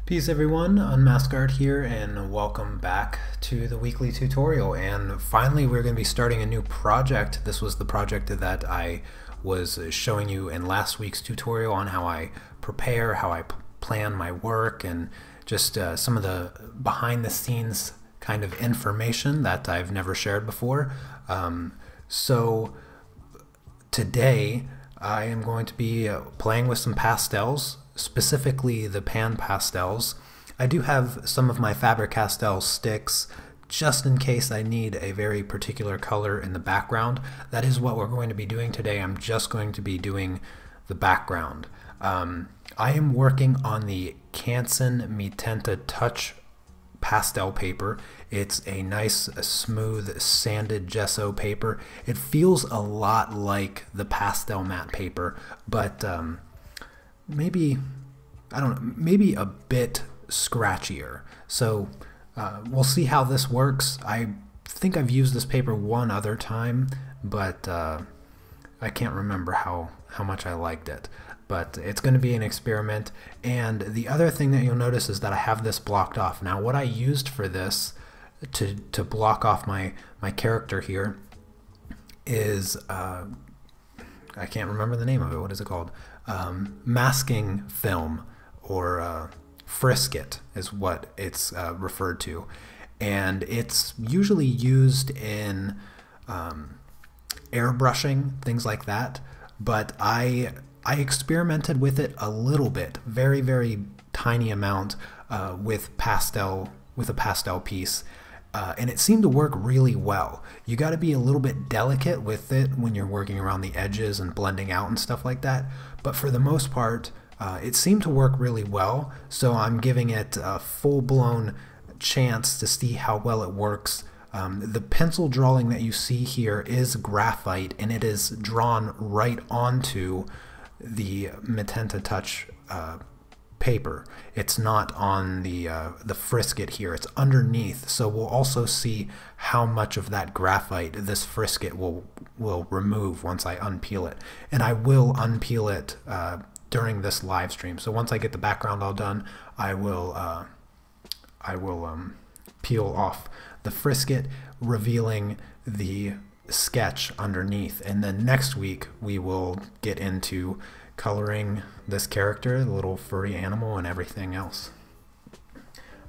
Peace everyone, Unmasked here, and welcome back to the weekly tutorial. And finally we're going to be starting a new project. This was the project that I was showing you in last week's tutorial on how I prepare, how I plan my work, and just some of the behind the scenes kind of information that I've never shared before. So today I am going to be playing with some pastels, specifically the pan pastels. I do have some of my Faber-Castell sticks just in case I need a very particular color in the background. That is what we're going to be doing today. I'm just going to be doing the background. I am working on the Canson Mitenta Touch pastel paper. It's a nice smooth sanded gesso paper. It feels a lot like the pastel matte paper, but maybe, I don't know, maybe a bit scratchier. So we'll see how this works. I think I've used this paper one other time, but I can't remember how much I liked it. But it's going to be an experiment. And the other thing that you'll notice is that I have this blocked off. Now what I used for this to block off my character here is, I can't remember the name of it. What is it called? Masking film, or frisket is what it's referred to. And it's usually used in airbrushing, things like that. But I experimented with it a little bit, very tiny amount, with a pastel piece, and it seemed to work really well. You got to be a little bit delicate with it when you're working around the edges and blending out and stuff like that, but for the most part it seemed to work really well, so I'm giving it a full-blown chance to see how well it works. The pencil drawing that you see here is graphite, and it is drawn right onto the Mitenta Touch paper. It's not on the frisket here, it's underneath, so we'll also see how much of that graphite this frisket will remove once I unpeel it. And I will unpeel it during this live stream. So once I get the background all done, I will peel off the frisket, revealing the sketch underneath. And then next week we will get into coloring this character, the little furry animal, and everything else.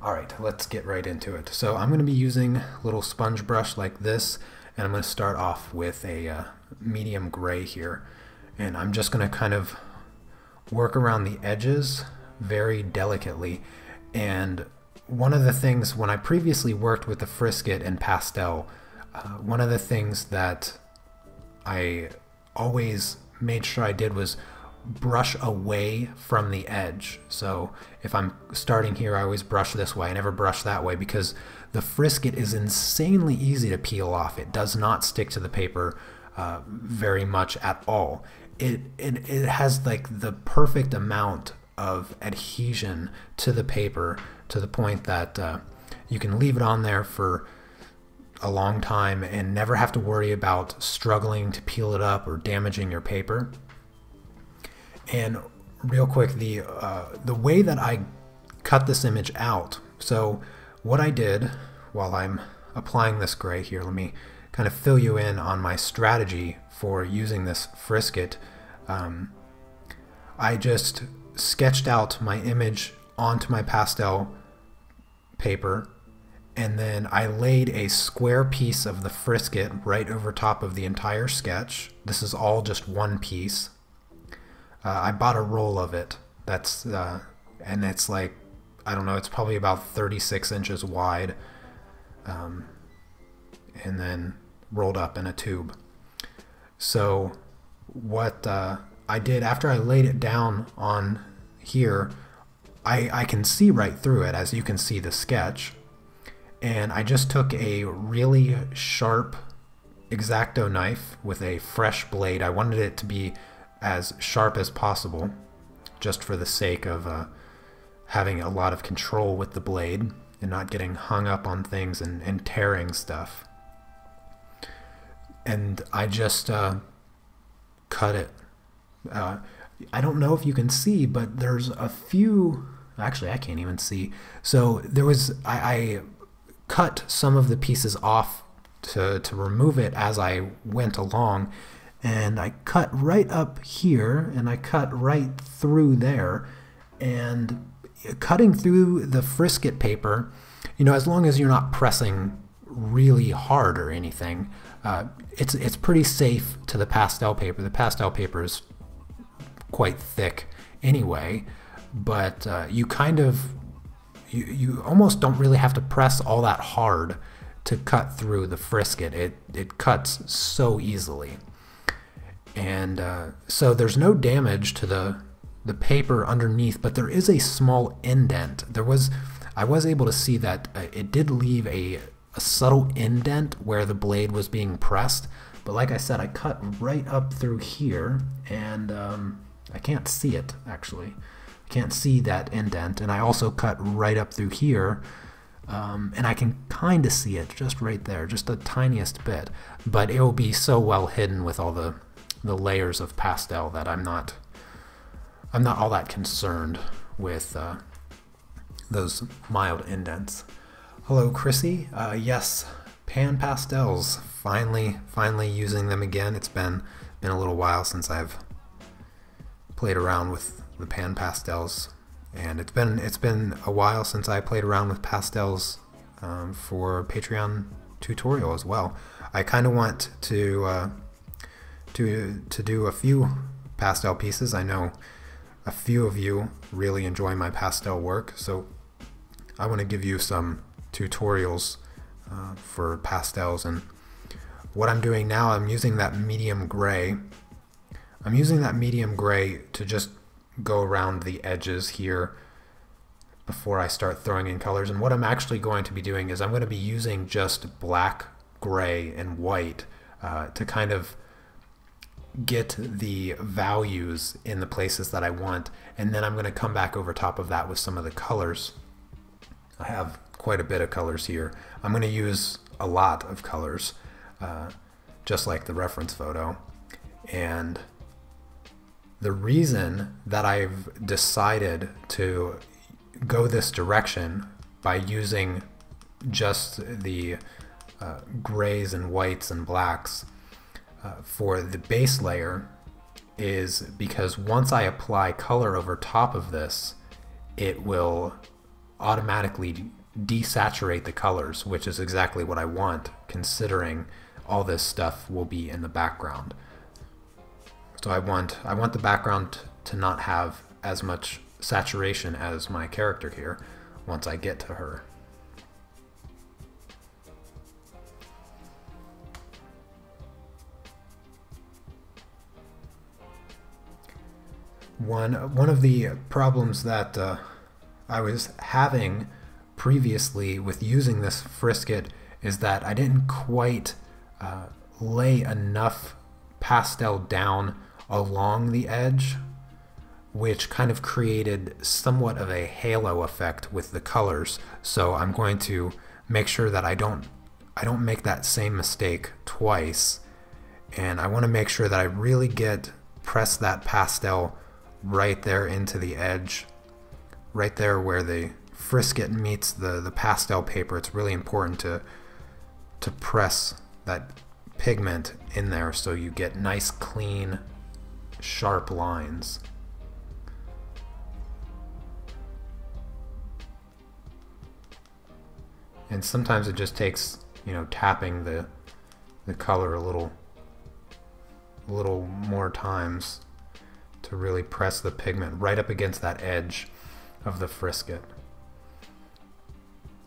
Alright, let's get right into it. So I'm going to be using a little sponge brush like this, and I'm going to start off with a medium gray here. And I'm just going to kind of work around the edges very delicately. And one of the things, when I previously worked with the frisket and pastel, one of the things that I always made sure I did was brush away from the edge. So if I'm starting here, I always brush this way. I never brush that way, because the frisket is insanely easy to peel off. It does not stick to the paper very much at all. It has like the perfect amount of adhesion to the paper, to the point that you can leave it on there for a long time and never have to worry about struggling to peel it up or damaging your paper. And real quick, the way that I cut this image out, so what I did while I'm applying this gray here, let me kind of fill you in on my strategy for using this frisket. I just sketched out my image onto my pastel paper, and then I laid a square piece of the frisket right over top of the entire sketch. This is all just one piece. I bought a roll of it. That's and it's like, I don't know, it's probably about 36 inches wide, and then rolled up in a tube. So what I did after I laid it down on here, I can see right through it, as you can see the sketch. And I just took a really sharp X-Acto knife with a fresh blade. I wanted it to be as sharp as possible, just for the sake of having a lot of control with the blade and not getting hung up on things and tearing stuff. And I just cut it. I don't know if you can see, but there's a few Actually, I can't even see. So there was, I cut some of the pieces off to remove it as I went along, and I cut right up here and I cut right through there. And cutting through the frisket paper, you know, as long as you're not pressing really hard or anything, it's pretty safe to the pastel paper. The pastel paper is quite thick anyway, but you kind of, you almost don't really have to press all that hard to cut through the frisket. It cuts so easily. And so there's no damage to the paper underneath, but there is a small indent. I was able to see that it did leave a subtle indent where the blade was being pressed, but like I said, I cut right up through here, and I can't see it actually. I can't see that indent, and I also cut right up through here, and I can kind of see it just right there, just the tiniest bit, but it will be so well hidden with all the layers of pastel that I'm not all that concerned with those mild indents. Hello, Chrissy. Yes, pan pastels. Finally using them again. It's been a little while since I've played around with the pan pastels, and it's been a while since I played around with pastels for Patreon tutorial as well. I kind of want to do a few pastel pieces. I know a few of you really enjoy my pastel work, so I want to give you some tutorials for pastels. And what I'm doing now, I'm using that medium gray. I'm using that medium gray to just go around the edges here before I start throwing in colors. And what I'm actually going to be doing is I'm going to be using just black, gray, and white to kind of get the values in the places that I want, and then I'm going to come back over top of that with some of the colors. I have quite a bit of colors here. I'm going to use a lot of colors, just like the reference photo. And the reason that I've decided to go this direction by using just the grays and whites and blacks for the base layer is because once I apply color over top of this, it will automatically desaturate the colors, which is exactly what I want, considering all this stuff will be in the background. So I want the background to not have as much saturation as my character here once I get to her. One of the problems that I was having previously with using this frisket is that I didn't quite lay enough pastel down along the edge, which kind of created somewhat of a halo effect with the colors. So I'm going to make sure that I don't make that same mistake twice, and I want to make sure that I really press that pastel right there into the edge, right there where the frisket meets the pastel paper. It's really important to press that pigment in there so you get nice, clean, sharp lines. And sometimes it just takes, you know, tapping the color a little more times to really press the pigment right up against that edge of the frisket.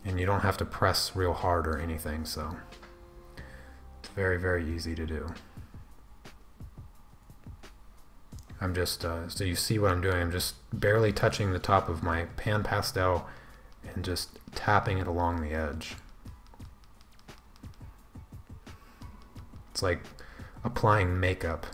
And you don't have to press real hard or anything, so it's very, very easy to do. I'm just, so you see what I'm doing, I'm just barely touching the top of my pan pastel and just tapping it along the edge. It's like applying makeup.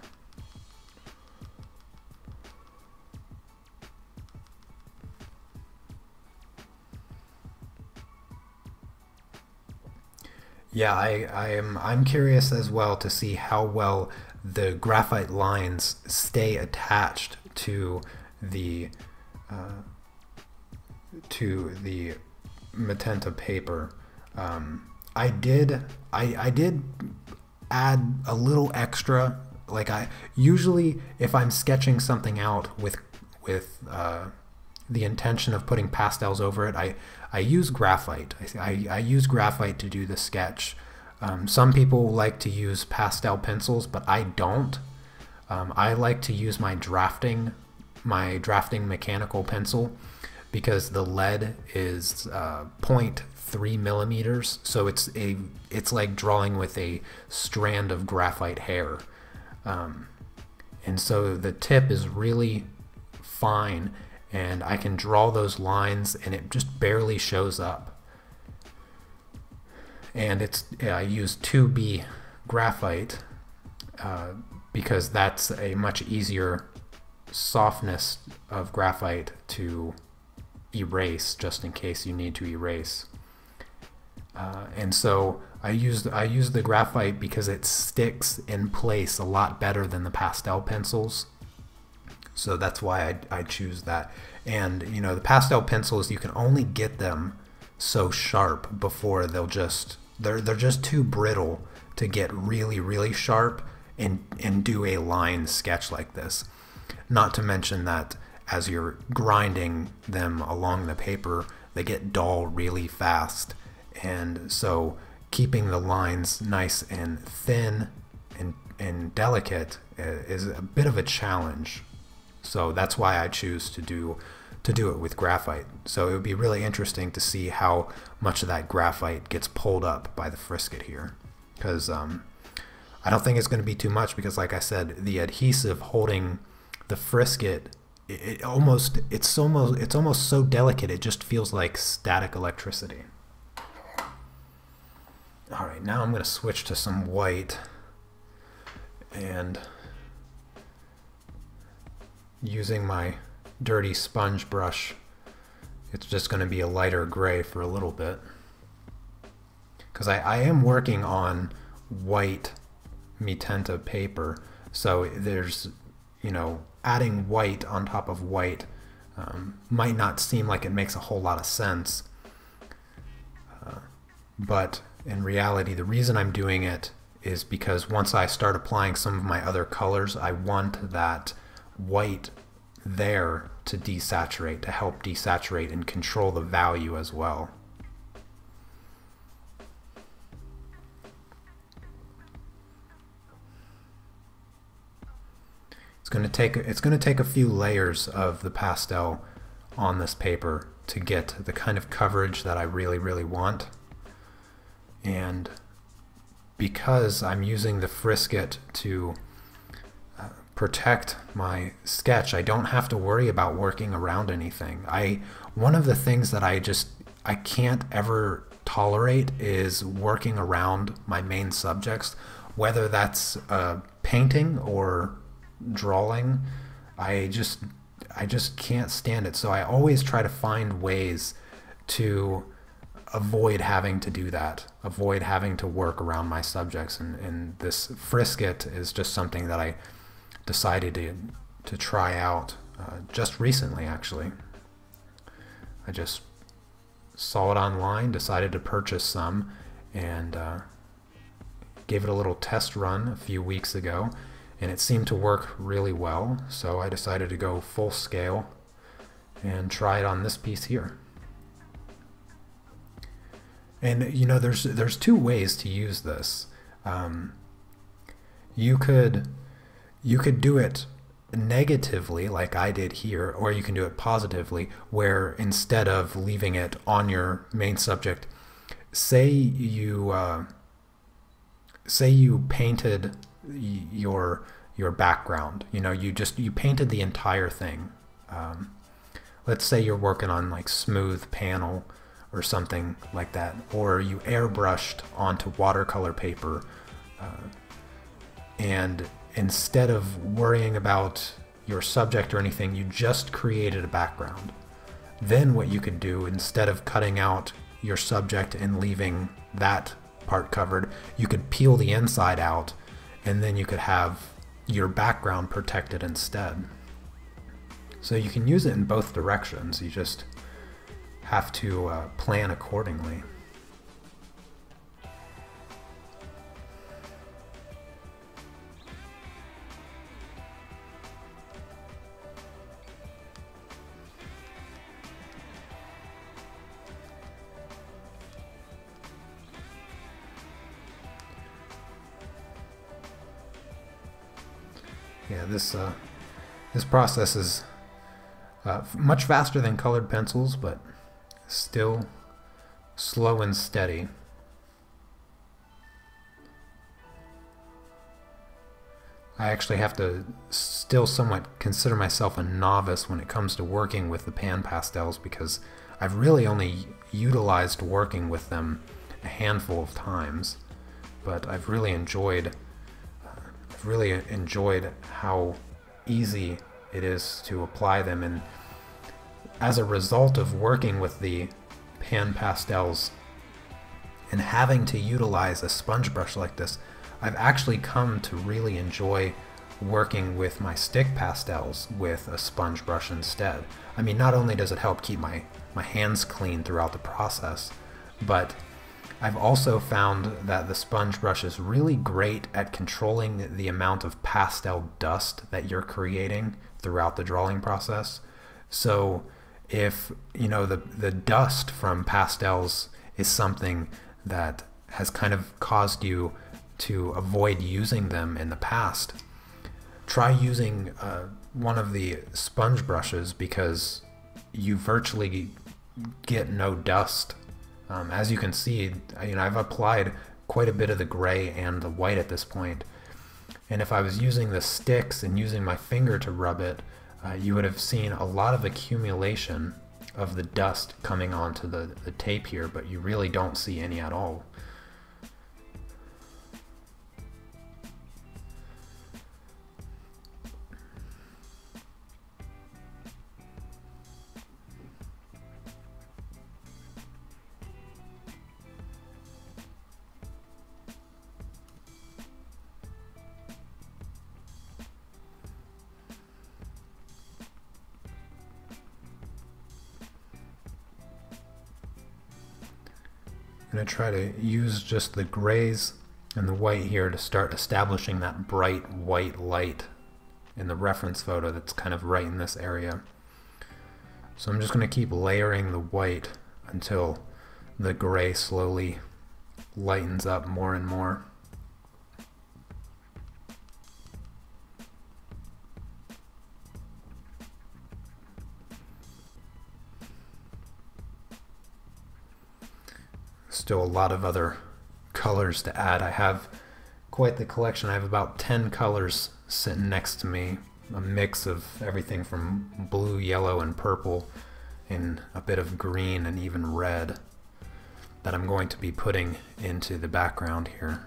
Yeah, I'm curious as well to see how well the graphite lines stay attached to the to the magenta paper, I did add a little extra. Like, I usually, if I'm sketching something out with the intention of putting pastels over it, I use graphite. I use graphite to do the sketch. Some people like to use pastel pencils, but I don't. I like to use my drafting mechanical pencil, because the lead is 0.3 millimeters, so it's like drawing with a strand of graphite hair, and so the tip is really fine, and I can draw those lines, and it just barely shows up. And I use 2B graphite because that's a much easier softness of graphite to erase, just in case you need to erase. And so I use the graphite because it sticks in place a lot better than the pastel pencils. So that's why I choose that. And you know, the pastel pencils, you can only get them so sharp before they're just too brittle to get really sharp and do a line sketch like this. Not to mention that as you're grinding them along the paper, they get dull really fast, and so keeping the lines nice and thin and delicate is a bit of a challenge. So that's why I choose to do it with graphite. So it would be really interesting to see how much of that graphite gets pulled up by the frisket here, because I don't think it's going to be too much, because like I said, the adhesive holding the frisket, it's almost so delicate it just feels like static electricity. Alright, now I'm going to switch to some white, and using my dirty sponge brush, it's just going to be a lighter gray for a little bit, because I am working on white magenta paper, so there's, you know, adding white on top of white might not seem like it makes a whole lot of sense, but in reality the reason I'm doing it is because once I start applying some of my other colors, I want that white there to desaturate, to help desaturate and control the value as well. It's going to take a few layers of the pastel on this paper to get the kind of coverage that I really want. And because I'm using the frisket to protect my sketch, I don't have to worry about working around anything. One of the things that I can't ever tolerate is working around my main subjects, whether that's painting or drawing. I just can't stand it. So I always try to find ways to avoid having to do that, avoid having to work around my subjects, and this frisket is just something that I decided to try out just recently, actually. I just saw it online, decided to purchase some, and gave it a little test run a few weeks ago, and it seemed to work really well, so I decided to go full scale and try it on this piece here. And you know, there's two ways to use this. You could do it negatively like I did here, or you can do it positively, where instead of leaving it on your main subject, say you painted your background, you know, you painted the entire thing. Let's say you're working on like smooth panel or something like that, or you airbrushed onto watercolor paper, and instead of worrying about your subject or anything, you just created a background. Then what you could do, instead of cutting out your subject and leaving that part covered, you could peel the inside out, and then you could have your background protected instead. So you can use it in both directions. You just have to plan accordingly. Yeah, this process is much faster than colored pencils, but still slow and steady. I actually have to still somewhat consider myself a novice when it comes to working with the pan pastels, because I've really only utilized working with them a handful of times, but I've really enjoyed how easy it is to apply them, and as a result of working with the pan pastels and having to utilize a sponge brush like this, I've actually come to really enjoy working with my stick pastels with a sponge brush instead. I mean, not only does it help keep my hands clean throughout the process, but I've also found that the sponge brush is really great at controlling the amount of pastel dust that you're creating throughout the drawing process. So if the dust from pastels is something that has kind of caused you to avoid using them in the past, try using one of the sponge brushes, because you virtually get no dust. As you can see, I've applied quite a bit of the gray and the white at this point, and if I was using the sticks and using my finger to rub it, you would have seen a lot of accumulation of the dust coming onto the tape here, but you really don't see any at all. I'm going to try to use just the grays and the white here to start establishing that bright white light in the reference photo that's kind of right in this area. So I'm just going to keep layering the white until the gray slowly lightens up more and more. Still a lot of other colors to add. I have quite the collection. I have about 10 colors sitting next to me, a mix of everything from blue, yellow, and purple, and a bit of green and even red that I'm going to be putting into the background here.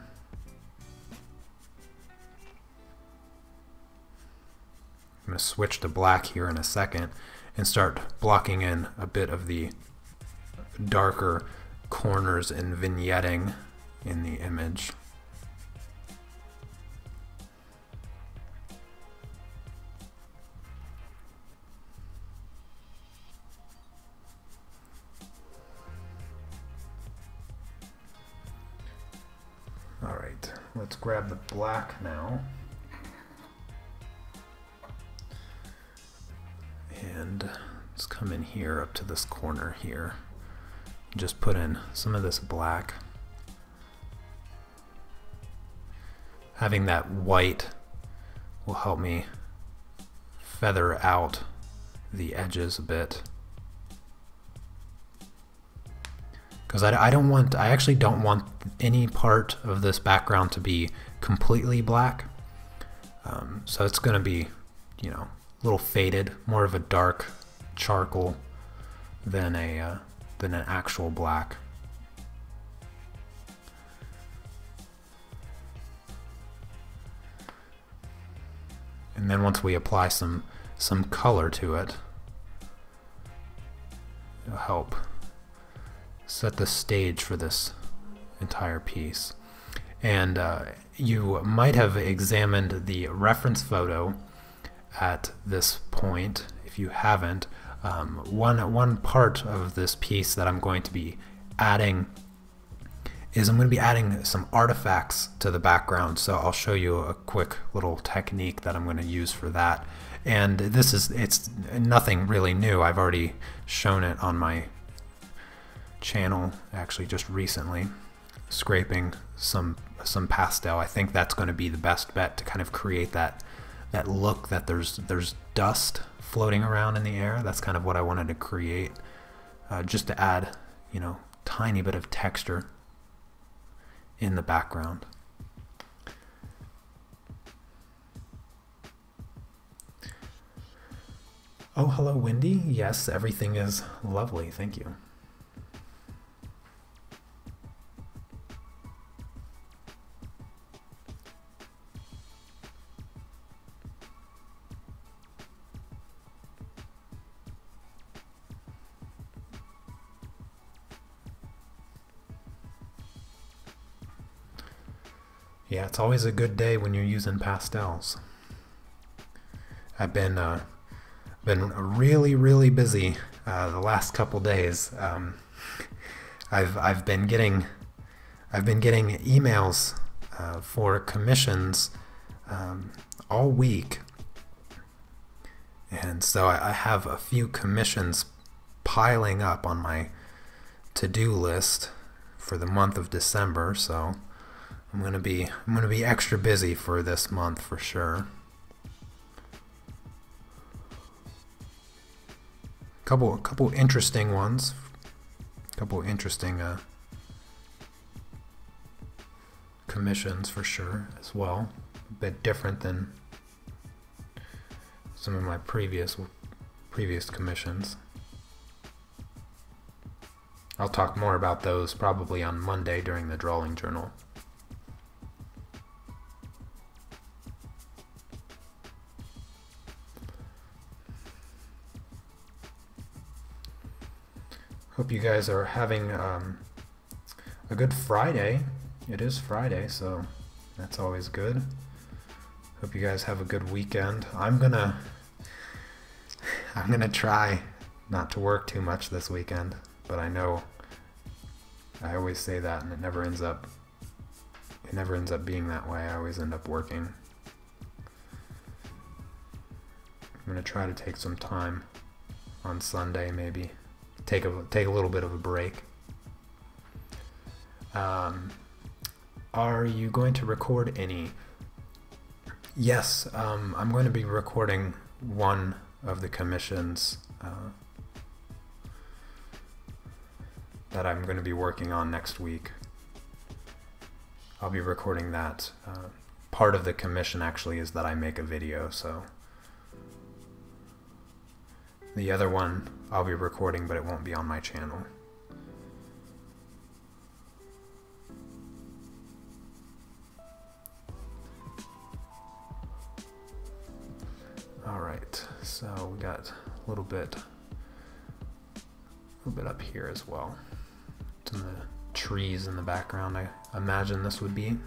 I'm going to switch to black here in a second and start blocking in a bit of the darker corners and vignetting in the image. All right, let's grab the black now. And let's come in here up to this corner here. Just put in some of this black. Having that white will help me feather out the edges a bit. Because I actually don't want any part of this background to be completely black. So it's going to be, a little faded, more of a dark charcoal than an actual black. And then once we apply some color to it, it'll help set the stage for this entire piece. And you might have examined the reference photo at this point. If you haven't, One part of this piece that I'm going to be adding is I'm going to be adding some artifacts to the background. So I'll show you a quick little technique that I'm going to use for that. And it's nothing really new. I've already shown it on my channel actually just recently, scraping some pastel. I think that's going to be the best bet to kind of create that look that there's dust floating around in the air. That's kind of what I wanted to create, just to add, you know, tiny bit of texture in the background. Oh, hello, Wendy. Yes, everything is lovely. Thank you. Yeah, it's always a good day when you're using pastels. I've been really busy the last couple days. I've been getting emails for commissions all week, and so I have a few commissions piling up on my to-do list for the month of December. So I'm gonna be extra busy for this month for sure. Couple interesting ones, couple interesting commissions for sure as well. A bit different than some of my previous commissions. I'll talk more about those probably on Monday during the drawing journal. Hope you guys are having a good Friday. It is Friday, so that's always good. Hope you guys have a good weekend. I'm gonna try not to work too much this weekend, but I know I always say that and it never ends up being that way. I always end up working. I'm gonna try to take some time on Sunday, maybe. Take a little bit of a break. Are you going to record any? Yes, I'm going to be recording one of the commissions that I'm going to be working on next week. I'll be recording that. Part of the commission actually is that I make a video, so the other one I'll be recording, but it won't be on my channel. All right, so we got a little bit up here as well. It's in the trees in the background, I imagine this would be.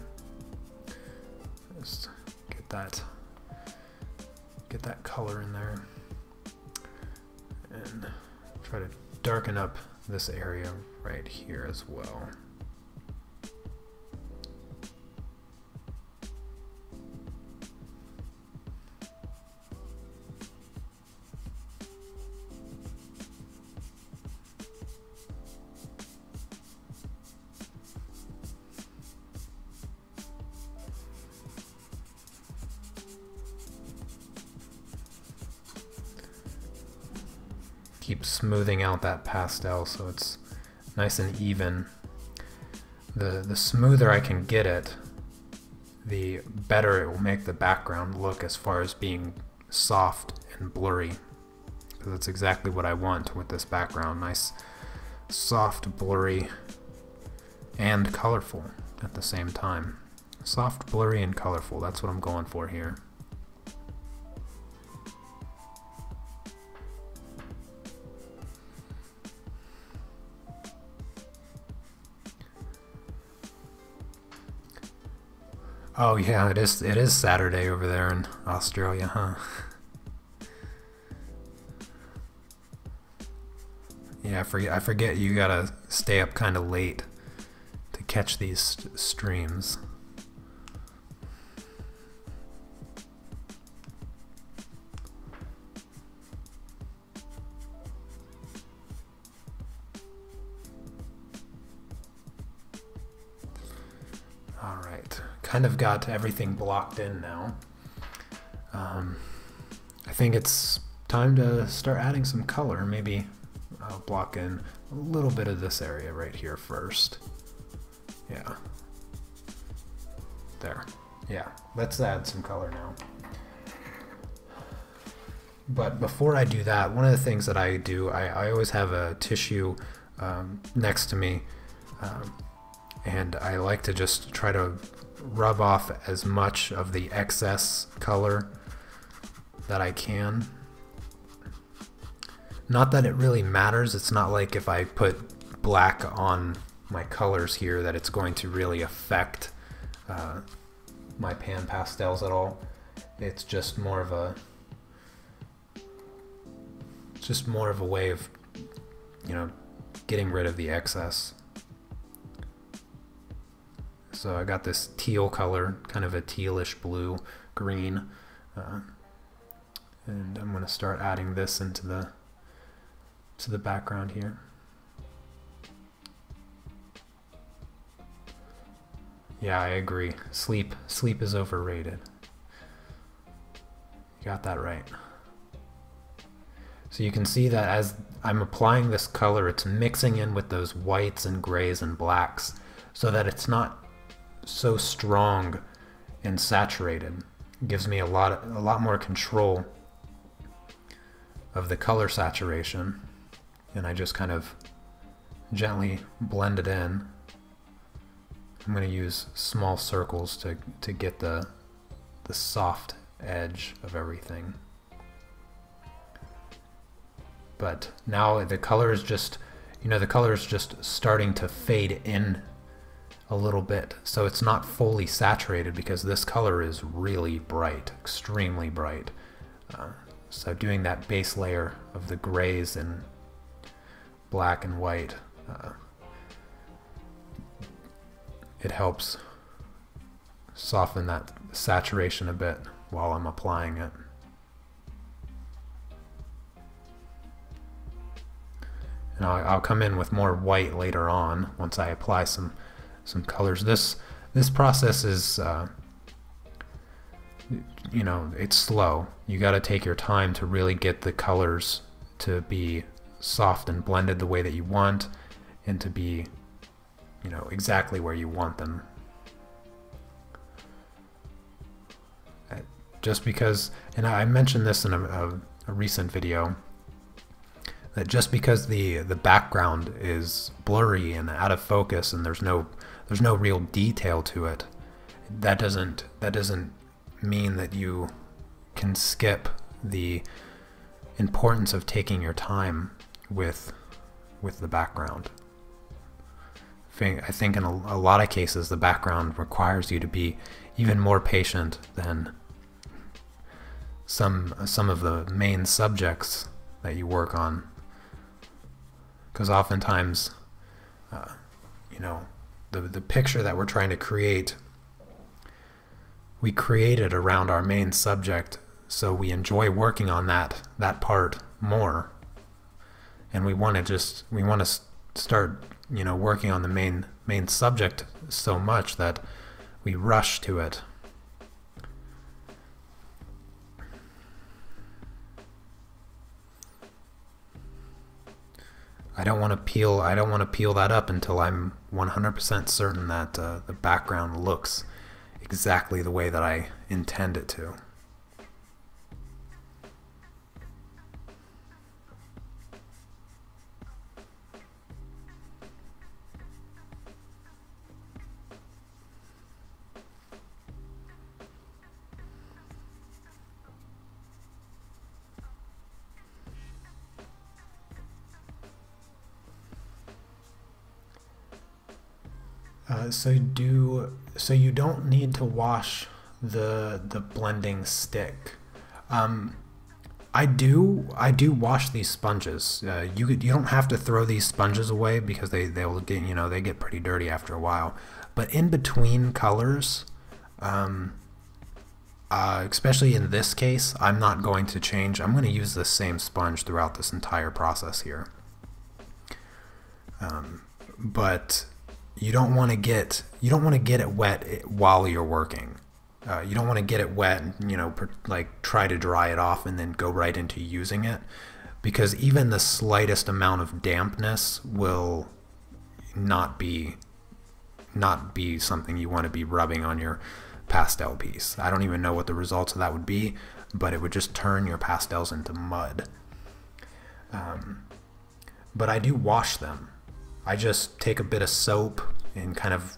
Just get that color in there. And try to darken up this area right here as well. Keep smoothing out that pastel so it's nice and even. The smoother I can get it, the better it will make the background look as far as being soft and blurry. Because that's exactly what I want with this background. Nice, soft, blurry, and colorful at the same time. Soft, blurry, and colorful. That's what I'm going for here. Oh yeah, it is Saturday over there in Australia, huh? Yeah, I forget you gotta stay up kind of late to catch these streams. All right, kind of got everything blocked in now. I think it's time to start adding some color. Maybe I'll block in a little bit of this area right here first. Yeah. There. Yeah, let's add some color now. But before I do that, one of the things that I do, I always have a tissue next to me, and I like to just try to rub off as much of the excess color that I can. Not that it really matters. It's not like if I put black on my colors here that it's going to really affect my pan pastels at all. It's just more of a way of, you know, getting rid of the excess. So I got this teal color, kind of a tealish blue green, and I'm going to start adding this into the background here. Yeah, I agree. Sleep is overrated. You got that right. So you can see that as I'm applying this color, it's mixing in with those whites and grays and blacks so that it's not so strong and saturated. It gives me a lot more control of the color saturation, and I just kind of gently blend it in. I'm going to use small circles to get the soft edge of everything. But now the color is just, the color is just starting to fade in a little bit. So it's not fully saturated because this color is really bright, extremely bright. So doing that base layer of the grays and black and white, it helps soften that saturation a bit while I'm applying it. And I'll come in with more white later on once I apply some colors. This process is, it's slow. You got to take your time to really get the colors to be soft and blended the way that you want, and to be, exactly where you want them. Just because, and I mentioned this in a recent video, that just because the background is blurry and out of focus and there's no real detail to it, that doesn't mean that you can skip the importance of taking your time with the background. I think in a lot of cases the background requires you to be even more patient than some of the main subjects that you work on. Because oftentimes, the picture that we're trying to create, we create it around our main subject, so we enjoy working on that part more, and we want to start, working on the main subject so much that we rush to it. I don't want to peel that up until I'm 100% certain that the background looks exactly the way that I intend it to. So you don't need to wash the blending stick. I do wash these sponges. You don't have to throw these sponges away because they'll get, they get pretty dirty after a while. But in between colors, especially in this case, I'm not going to change. I'm going to use the same sponge throughout this entire process here. But you don't want to get it wet while you're working. You don't want to get it wet and like try to dry it off and then go right into using it, because even the slightest amount of dampness will not be something you want to be rubbing on your pastel piece. I don't even know what the results of that would be, but it would just turn your pastels into mud. But I do wash them. I just take a bit of soap and kind of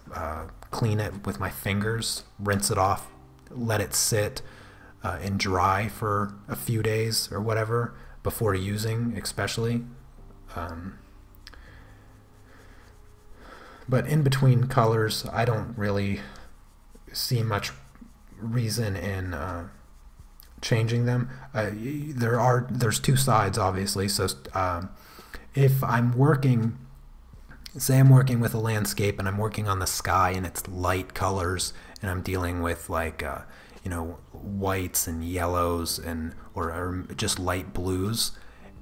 clean it with my fingers, rinse it off, let it sit and dry for a few days or whatever before using, especially. But in between colors, I don't really see much reason in changing them. There's two sides, obviously. So if I'm working, say I'm working with a landscape and I'm working on the sky and it's light colors, and I'm dealing with like whites and yellows and or just light blues,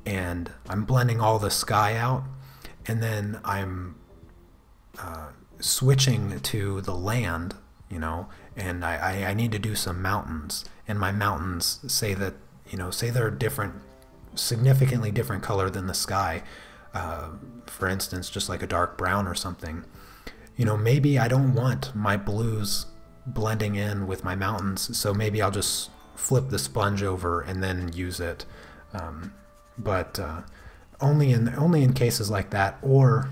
and I'm blending all the sky out, and then I'm switching to the land, and I need to do some mountains, and my mountains say that say they're different, significantly different color than the sky, for instance, just like a dark brown or something. Maybe I don't want my blues blending in with my mountains, so maybe I'll just flip the sponge over and then use it. But only in cases like that, or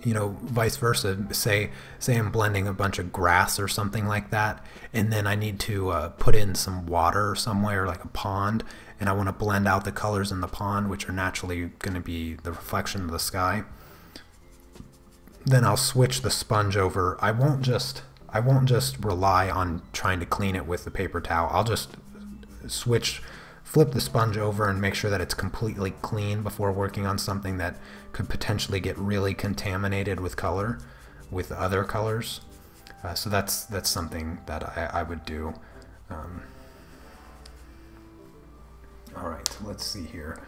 vice versa. Say I'm blending a bunch of grass or something like that, and then I need to put in some water somewhere, like a pond, and I want to blend out the colors in the pond, which are naturally going to be the reflection of the sky. Then I'll switch the sponge over. I won't just rely on trying to clean it with the paper towel. I'll just flip the sponge over and make sure that it's completely clean before working on something that could potentially get really contaminated with color, with other colors. So that's something that I would do. All right, let's see here.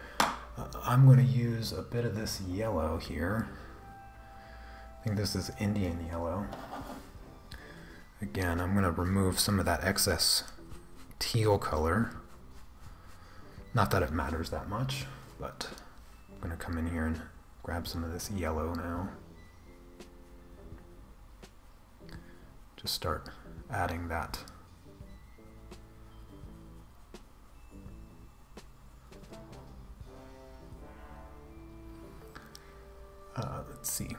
I'm going to use a bit of this yellow here. I think this is Indian yellow. Again, I'm going to remove some of that excess teal color. Not that it matters that much, but I'm going to come in here and grab some of this yellow now. Just start adding that. Let's see.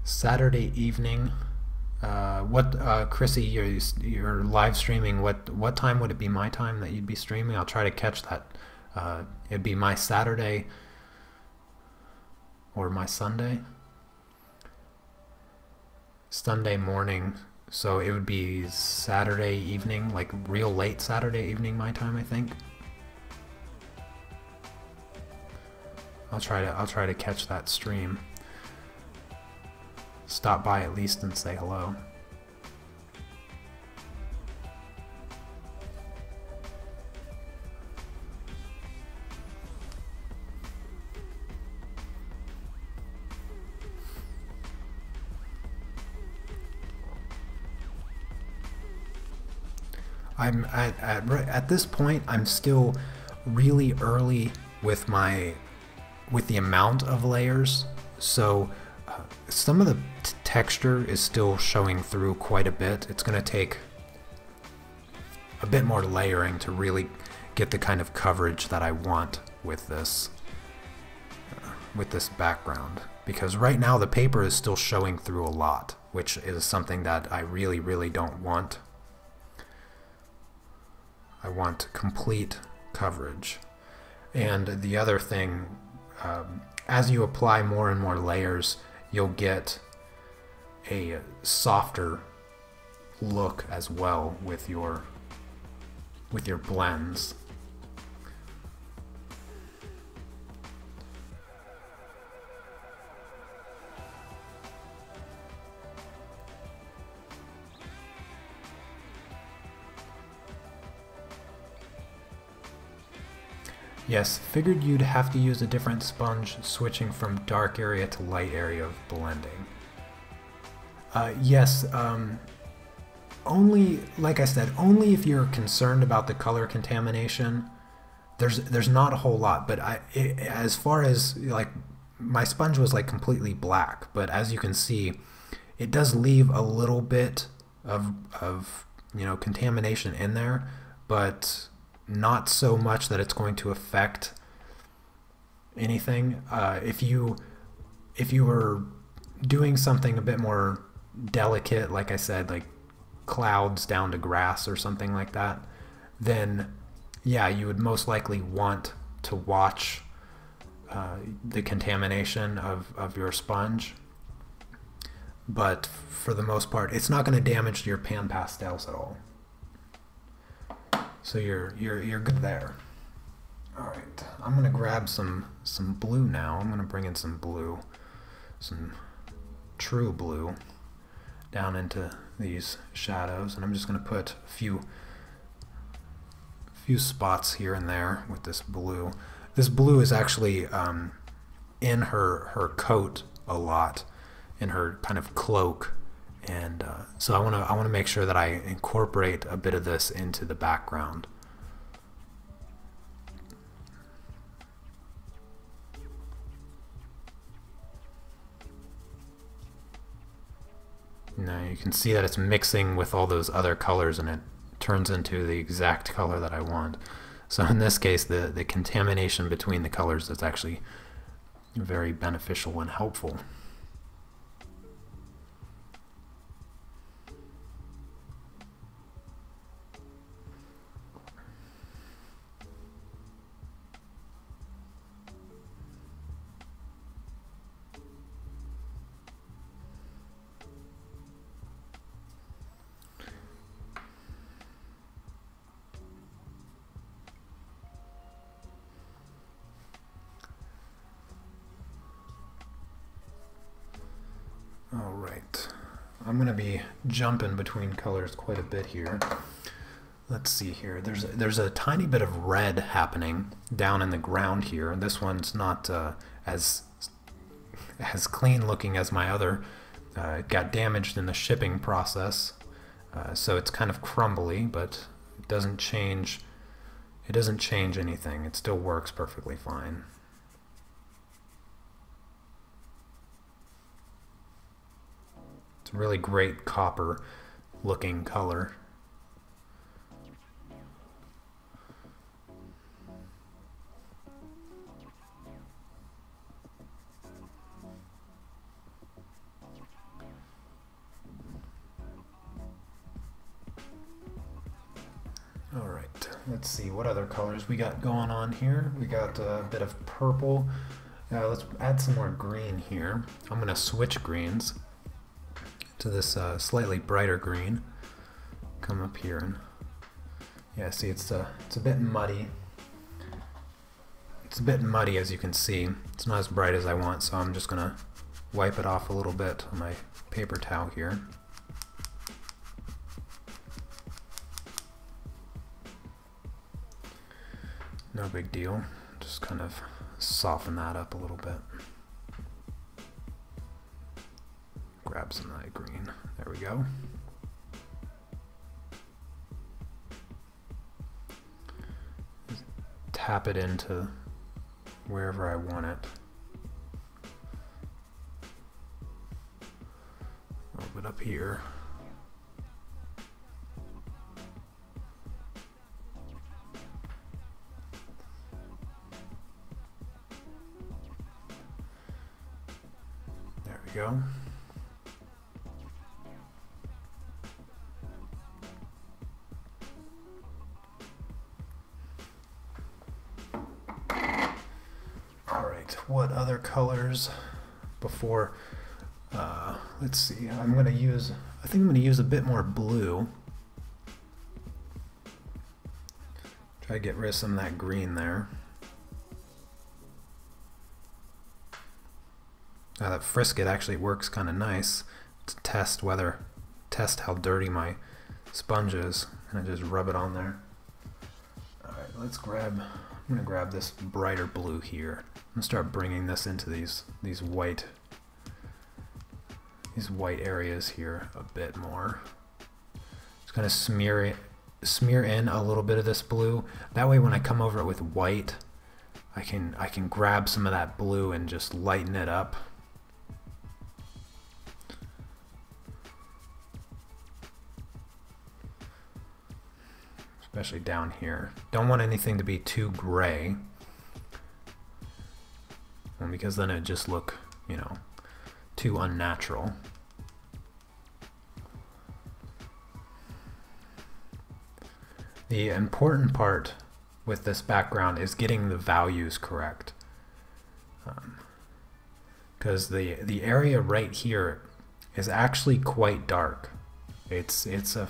Saturday evening. Chrissy, you're live streaming. What time would it be my time that you'd be streaming? I'll try to catch that. It'd be my Saturday or my Sunday. Sunday morning. So it would be Saturday evening, like real late Saturday evening my time, I think. I'll try to catch that stream. Stop by at least and say hello. At this point, I'm still really early with the amount of layers, so some of the texture is still showing through quite a bit. It's going to take a bit more layering to really get the kind of coverage that I want with this background, because right now the paper is still showing through a lot, which is something that I really don't want. I want complete coverage. And the other thing, as you apply more and more layers, you'll get a softer look as well with your blends. Yes, figured you'd have to use a different sponge switching from dark area to light area of blending. Yes, only, like I said, only if you're concerned about the color contamination. There's not a whole lot, but as far as, like, my sponge was like completely black, but as you can see, it does leave a little bit of contamination in there, but not so much that it's going to affect anything. If you were doing something a bit more delicate, like I said, like clouds down to grass or something like that, then yeah, you would most likely want to watch the contamination of your sponge. But for the most part, it's not going to damage your pan pastels at all. So you're good there. All right, I'm going to grab some blue now. I'm going to bring in some blue, some true blue down into these shadows, and I'm just going to put a few spots here and there with this blue. This blue is actually in her coat a lot, in her kind of cloak, and so I want to make sure that I incorporate a bit of this into the background. Now you can see that it's mixing with all those other colors, and it turns into the exact color that I want. So in this case, the contamination between the colors is actually very beneficial and helpful. Alright, I'm going to be jumping between colors quite a bit here. Let's see here. There's a tiny bit of red happening down in the ground here. This one's not as clean looking as my other. It got damaged in the shipping process, so it's kind of crumbly, but it doesn't change. It doesn't change anything. It still works perfectly fine. It's a really great copper looking color. Alright, let's see what other colors we got going on here. We got a bit of purple. Let's add some more green here. I'm going to switch greens to this slightly brighter green. Come up here and yeah, see it's a bit muddy. It's a bit muddy, as you can see. It's not as bright as I want, so I'm just gonna wipe it off a little bit on my paper towel here. No big deal. Just kind of soften that up a little bit. Grab some of that green. There we go. Just tap it into wherever I want it. A little bit up here. There we go. what other colors before. Let's see. I think I'm going to use a bit more blue. Try to get rid of some of that green there. Now that frisket actually works kind of nice to test how dirty my sponge is, and I just rub it on there. Alright, I'm going to grab this brighter blue here. I'm going to start bringing this into these white areas here a bit more. Just kind of smear in a little bit of this blue. That way when I come over it with white, I can grab some of that blue and just lighten it up. Especially down here. Don't want anything to be too gray, because then it just look, you know, too unnatural. The important part with this background is getting the values correct, because the area right here is actually quite dark. It's a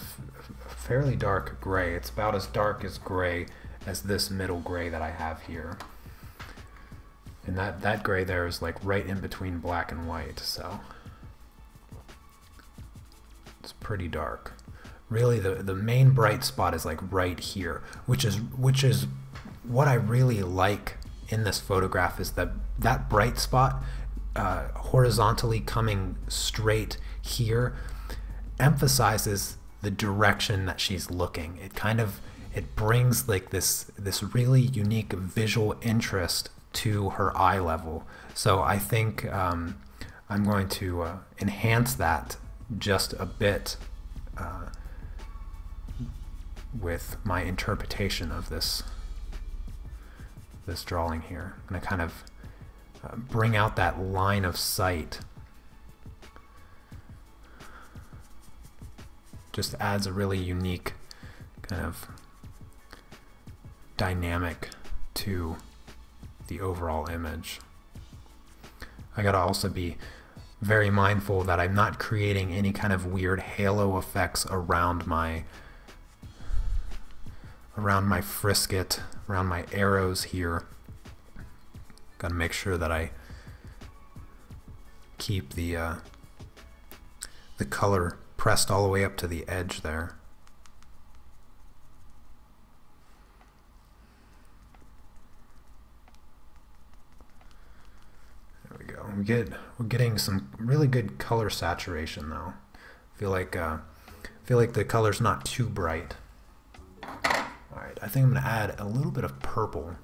fairly dark gray. It's about as dark as gray as this middle gray that I have here. And that gray there is like right in between black and white, so it's pretty dark. Really the main bright spot is like right here, which is what I really like in this photograph, is that bright spot horizontally coming straight here emphasizes the direction that she's looking. It brings like this really unique visual interest to her eye level. So I think I'm going to enhance that just a bit with my interpretation of this drawing here. I'm going to kind of bring out that line of sight. Just adds a really unique kind of dynamic to the overall image. I gotta also be very mindful that I'm not creating any kind of weird halo effects around my frisket, around my arrows here. Gotta make sure that I keep the color pressed all the way up to the edge there. There we go. We're getting some really good color saturation though. Feel like the color's not too bright. Alright, I think I'm gonna add a little bit of purple.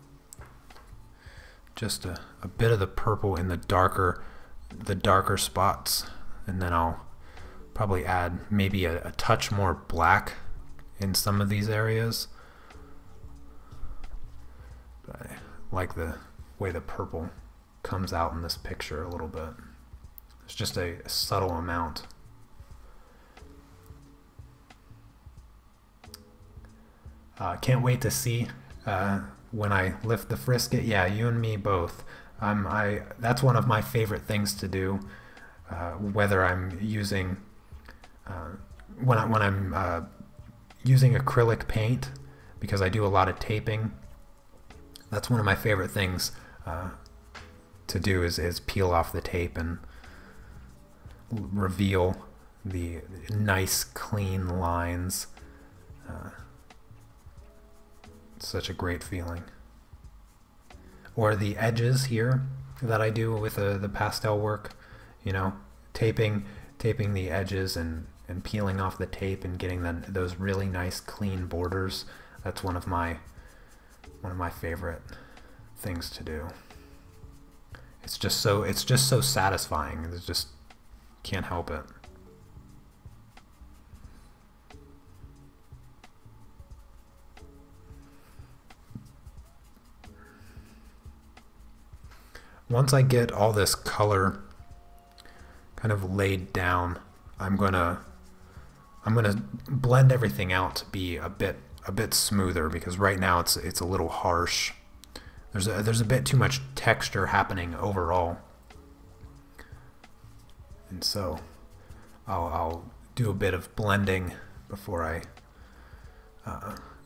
Just a bit of the purple in the darker spots, and then I'll probably add maybe a touch more black in some of these areas. But I like the way the purple comes out in this picture a little bit. It's just a subtle amount. Can't wait to see when I lift the frisket. Yeah, you and me both. That's one of my favorite things to do, whether I'm using when I'm using acrylic paint, because I do a lot of taping. That's one of my favorite things to do is peel off the tape and reveal the nice clean lines. It's such a great feeling. Or the edges here that I do with the pastel work, you know, taping the edges and peeling off the tape and getting those really nice clean borders. That's one of my favorite things to do. It's just so satisfying. It's just can't help it. Once I get all this color kind of laid down, I'm gonna blend everything out to be a bit smoother, because right now it's a little harsh there's a bit too much texture happening overall, and so I'll do a bit of blending before I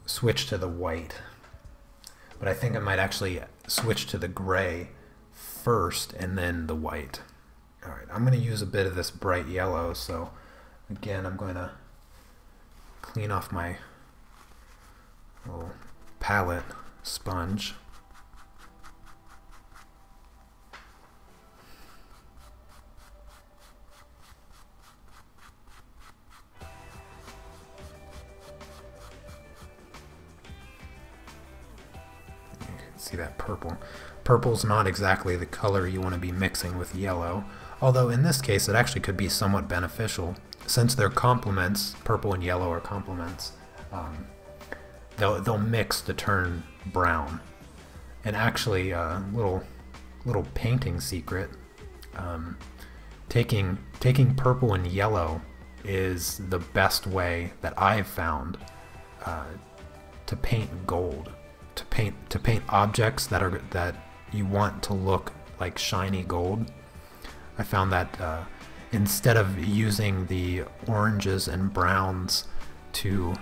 switch to the white. But I think I might actually switch to the gray first and then the white. Alright, I'm going to use a bit of this bright yellow, so again I'm going to clean off my little palette sponge. See that purple. Purple's not exactly the color you want to be mixing with yellow, although in this case it actually could be somewhat beneficial. Since they're complements, purple and yellow are complements, they'll mix to turn brown. And actually, little painting secret, taking purple and yellow is the best way that I've found to paint gold. To paint objects that you want to look like shiny gold. I found that instead of using the oranges and browns to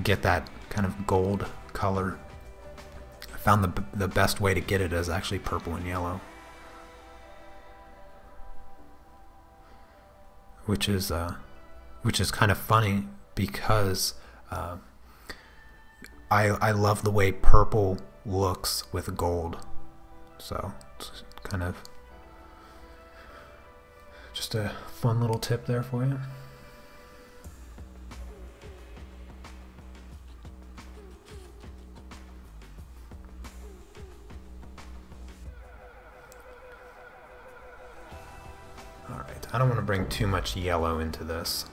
get that kind of gold color, I found the best way to get it is actually purple and yellow, which is kind of funny because I love the way purple looks with gold, so it's kind of just a fun little tip there for you. Alright, I don't want to bring too much yellow into this.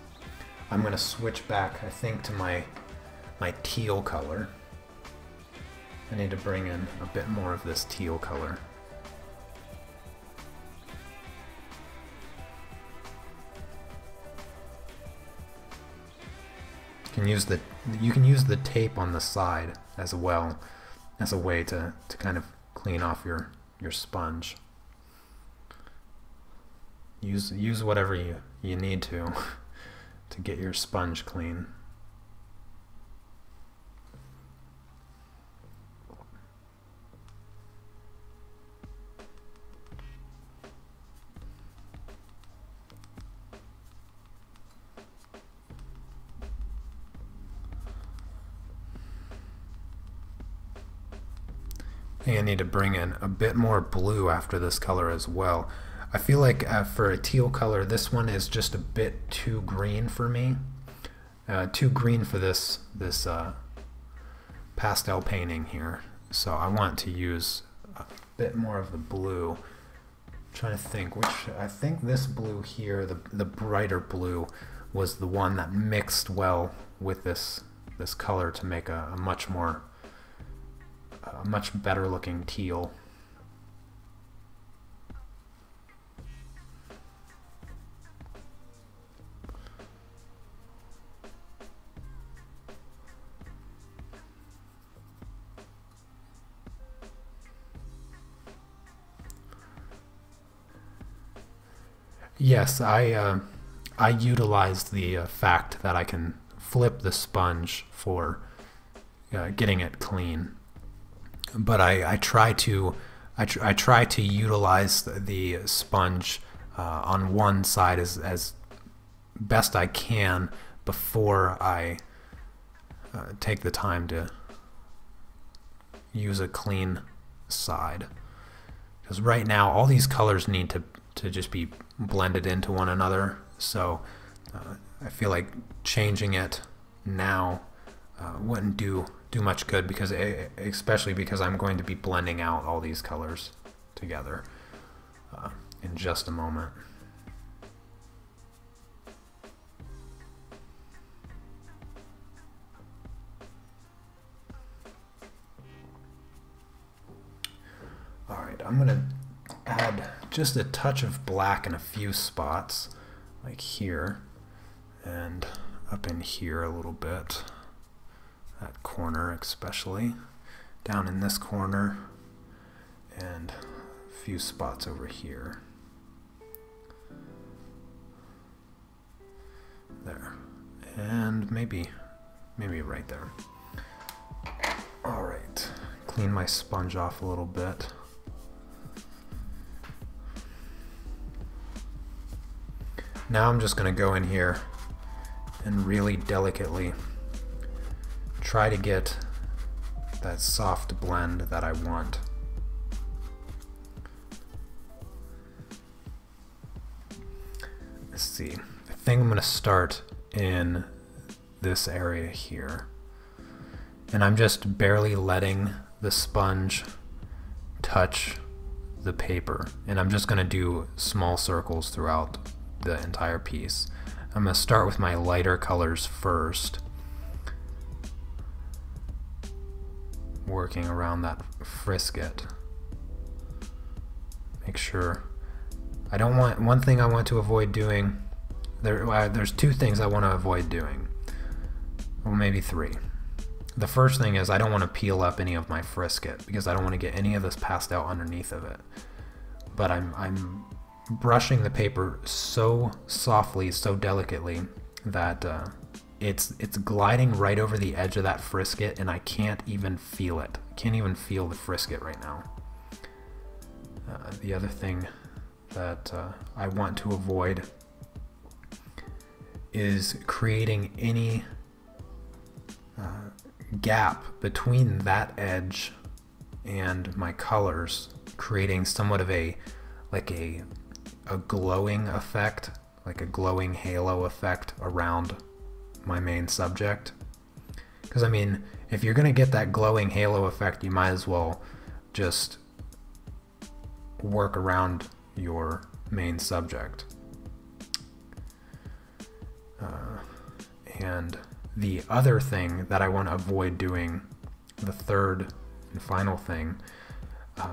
I'm going to switch back, I think, to my teal color. I need to bring in a bit more of this teal color. You can use the tape on the side as well as a way to kind of clean off your sponge. Use whatever you need to get your sponge clean. I think I need to bring in a bit more blue after this color as well. I feel like for a teal color, this one is just a bit too green for me. Too green for this pastel painting here. So I want to use a bit more of the blue. I'm trying to think I think this blue here, the brighter blue, was the one that mixed well with this color to make a much better looking teal. Yes, I utilized the fact that I can flip the sponge for getting it clean. But I try to utilize the sponge on one side as best I can before I take the time to use a clean side. Because right now all these colors need to just be blended into one another. So I feel like changing it now wouldn't do much good, because especially because I'm going to be blending out all these colors together in just a moment. Alright, I'm going to add just a touch of black in a few spots, like here and up in here a little bit. That corner especially, down in this corner, and a few spots over here. There. And maybe right there. Alright, clean my sponge off a little bit. Now I'm just going to go in here and really delicately try to get that soft blend that I want. Let's see. I think I'm going to start in this area here. And I'm just barely letting the sponge touch the paper. And I'm just going to do small circles throughout the entire piece. I'm going to start with my lighter colors first, working around that frisket. Make sure I don't want, one thing I want to avoid doing, there's two things I want to avoid doing, well maybe three. The first thing is I don't want to peel up any of my frisket because I don't want to get any of this pastel underneath of it. But I'm brushing the paper so softly, so delicately that it's gliding right over the edge of that frisket, and I can't even feel it. I can't even feel the frisket right now. The other thing that I want to avoid is creating any gap between that edge and my colors, creating somewhat of a glowing effect, like a glowing halo effect around my main subject. Because I mean, if you're gonna get that glowing halo effect, you might as well just work around your main subject. And the other thing that I want to avoid doing, the third and final thing,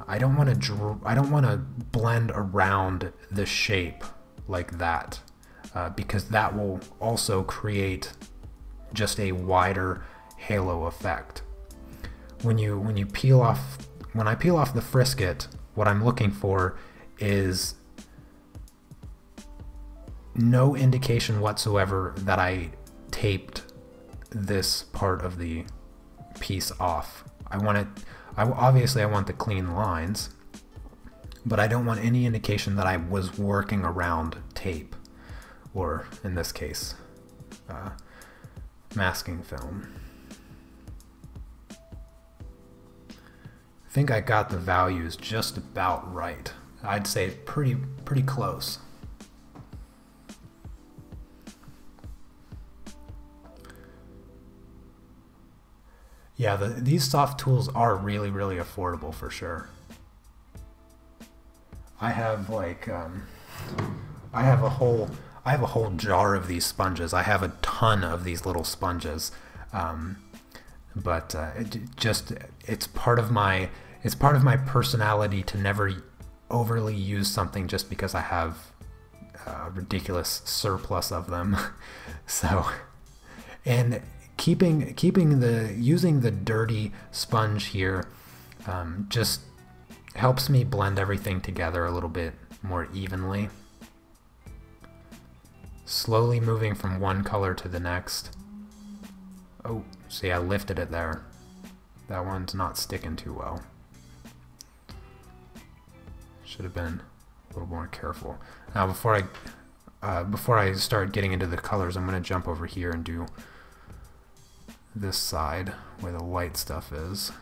I don't want to blend around the shape like that, because that will also create just a wider halo effect. When I peel off the frisket, what I'm looking for is no indication whatsoever that I taped this part of the piece off. Obviously I want the clean lines, but I don't want any indication that I was working around tape, or in this case, masking film. I think I got the values just about right. I'd say pretty close. Yeah, these soft tools are really affordable for sure. I have like I have a whole jar of these sponges. I have a ton of these little sponges, but it's part of my personality to never overly use something just because I have a ridiculous surplus of them. So, and using the dirty sponge here just helps me blend everything together a little bit more evenly. Slowly moving from one color to the next. Oh, see, I lifted it there. That one's not sticking too well. Should have been a little more careful. Now, before I start getting into the colors, I'm going to jump over here and do this side where the light stuff is.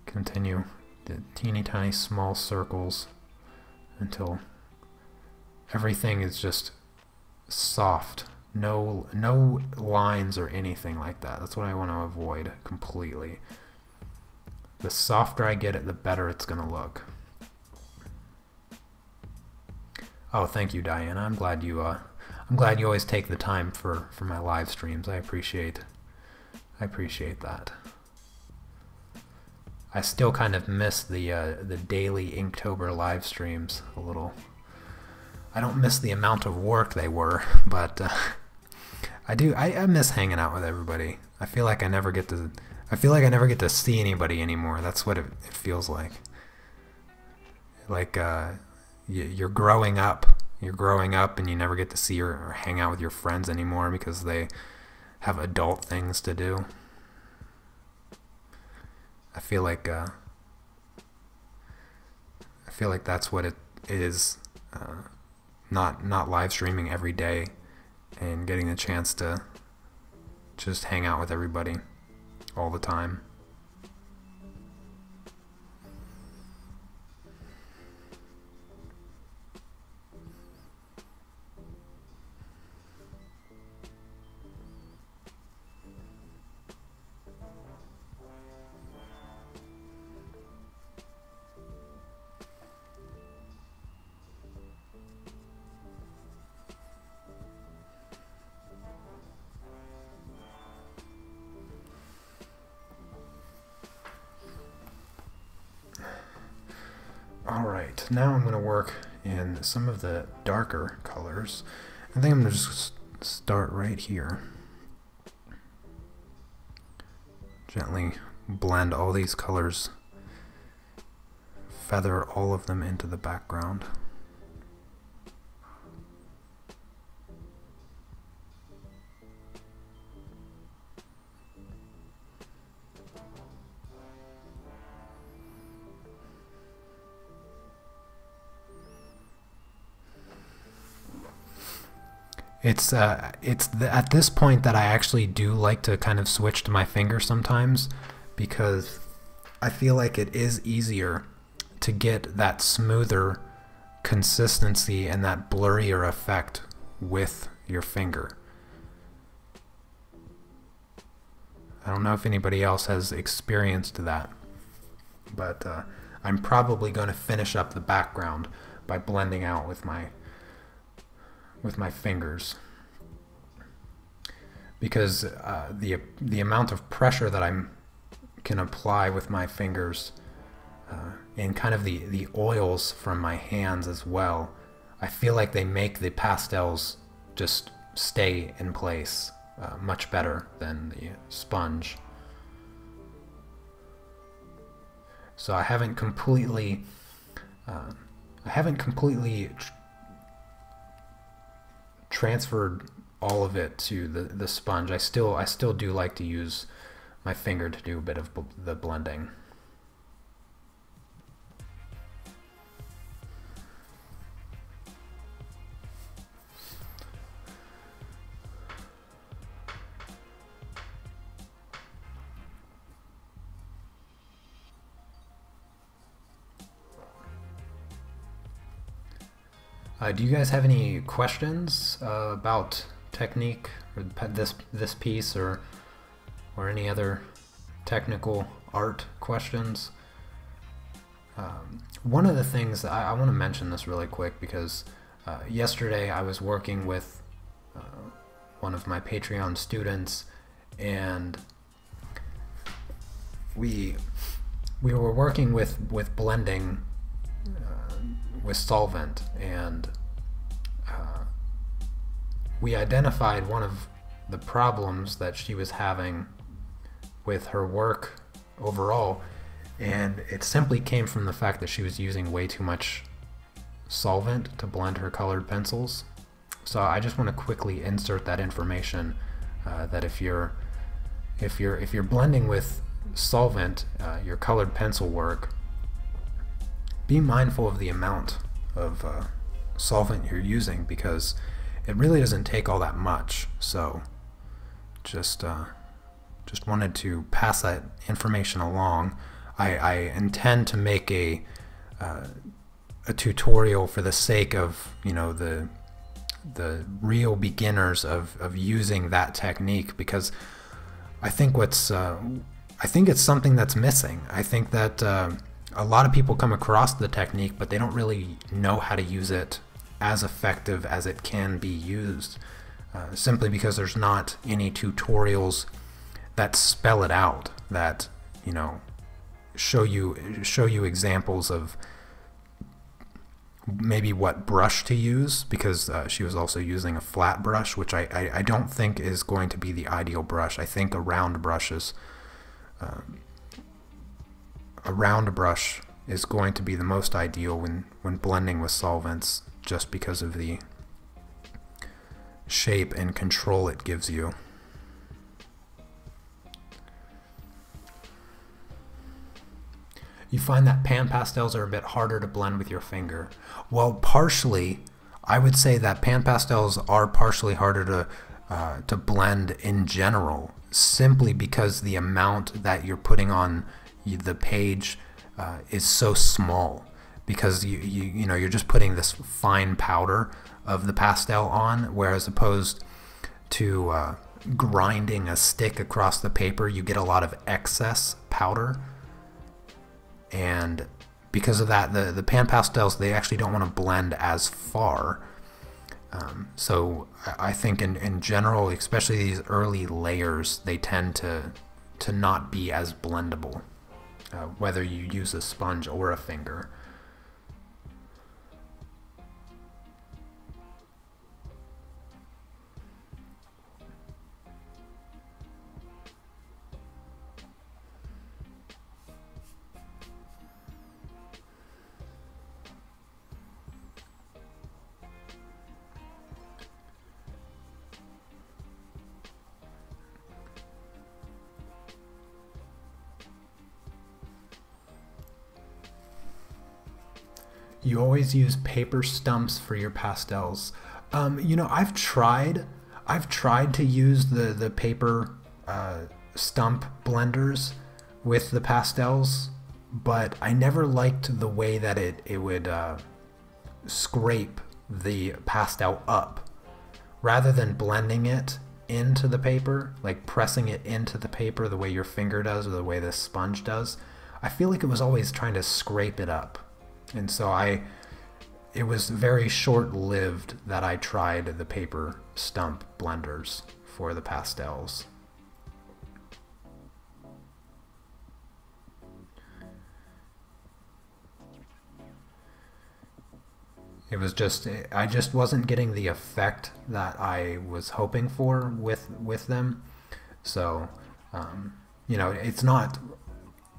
Continue the teeny tiny small circles until everything is just soft. No lines or anything like that. That's what I want to avoid completely. The softer I get it, the better it's going to look. Oh, thank you, Diana. I'm glad you always take the time for my live streams. I appreciate that. I still kind of miss the daily Inktober live streams a little. I don't miss the amount of work they were, but I do. I miss hanging out with everybody. I feel like I never get to. I feel like I never get to see anybody anymore. That's what it feels like. Like you're growing up. You're growing up, and you never get to see or hang out with your friends anymore because they have adult things to do. I feel like that's what it is. Not live streaming every day and getting the chance to just hang out with everybody all the time. Alright, now I'm going to work in some of the darker colors. I think I'm going to just start right here. Gently blend all these colors, feather all of them into the background. It's at this point that I actually do like to kind of switch to my finger sometimes, because I feel like it is easier to get that smoother consistency and that blurrier effect with your finger. I don't know if anybody else has experienced that, but I'm probably going to finish up the background by blending out with my fingers, because the amount of pressure that I can apply with my fingers and kind of the oils from my hands as well, I feel like they make the pastels just stay in place much better than the sponge. So I haven't completely transferred all of it to the sponge. I still do like to use my finger to do a bit of the blending. Do you guys have any questions about technique or this piece, or any other technical art questions? One of the things that I want to mention this really quick, because yesterday I was working with one of my Patreon students, and we were working with blending with solvent, and we identified one of the problems that she was having with her work overall, and it simply came from the fact that she was using way too much solvent to blend her colored pencils. So I just want to quickly insert that information, that if you're blending with solvent your colored pencil work, be mindful of the amount of solvent you're using, because it really doesn't take all that much. So just wanted to pass that information along. I intend to make a tutorial for the sake of, you know, the real beginners of using that technique, because I think it's something that's missing. I think that a lot of people come across the technique, but they don't really know how to use it as effective as it can be used, simply because there's not any tutorials that spell it out, that, show you examples of maybe what brush to use, because she was also using a flat brush, which I don't think is going to be the ideal brush. I think a round brush is going to be the most ideal when blending with solvents, just because of the shape and control it gives you. You find that pan pastels are a bit harder to blend with your finger. Well, partially, I would say that pan pastels are partially harder to blend in general, simply because the amount that you're putting on the page is so small. Because you know, you're just putting this fine powder of the pastel on, whereas opposed to grinding a stick across the paper, you get a lot of excess powder. And because of that, the pan pastels, they actually don't want to blend as far. So I think in general, especially these early layers, they tend to not be as blendable, whether you use a sponge or a finger. You always use paper stumps for your pastels. You know, I've tried to use the paper stump blenders with the pastels, but I never liked the way that it would scrape the pastel up. Rather than blending it into the paper, like pressing it into the paper the way your finger does or the way the sponge does, I feel like it was always trying to scrape it up. And so it was very short-lived that I tried the paper stump blenders for the pastels. It was just, I just wasn't getting the effect that I was hoping for with them. So, you know, it's not,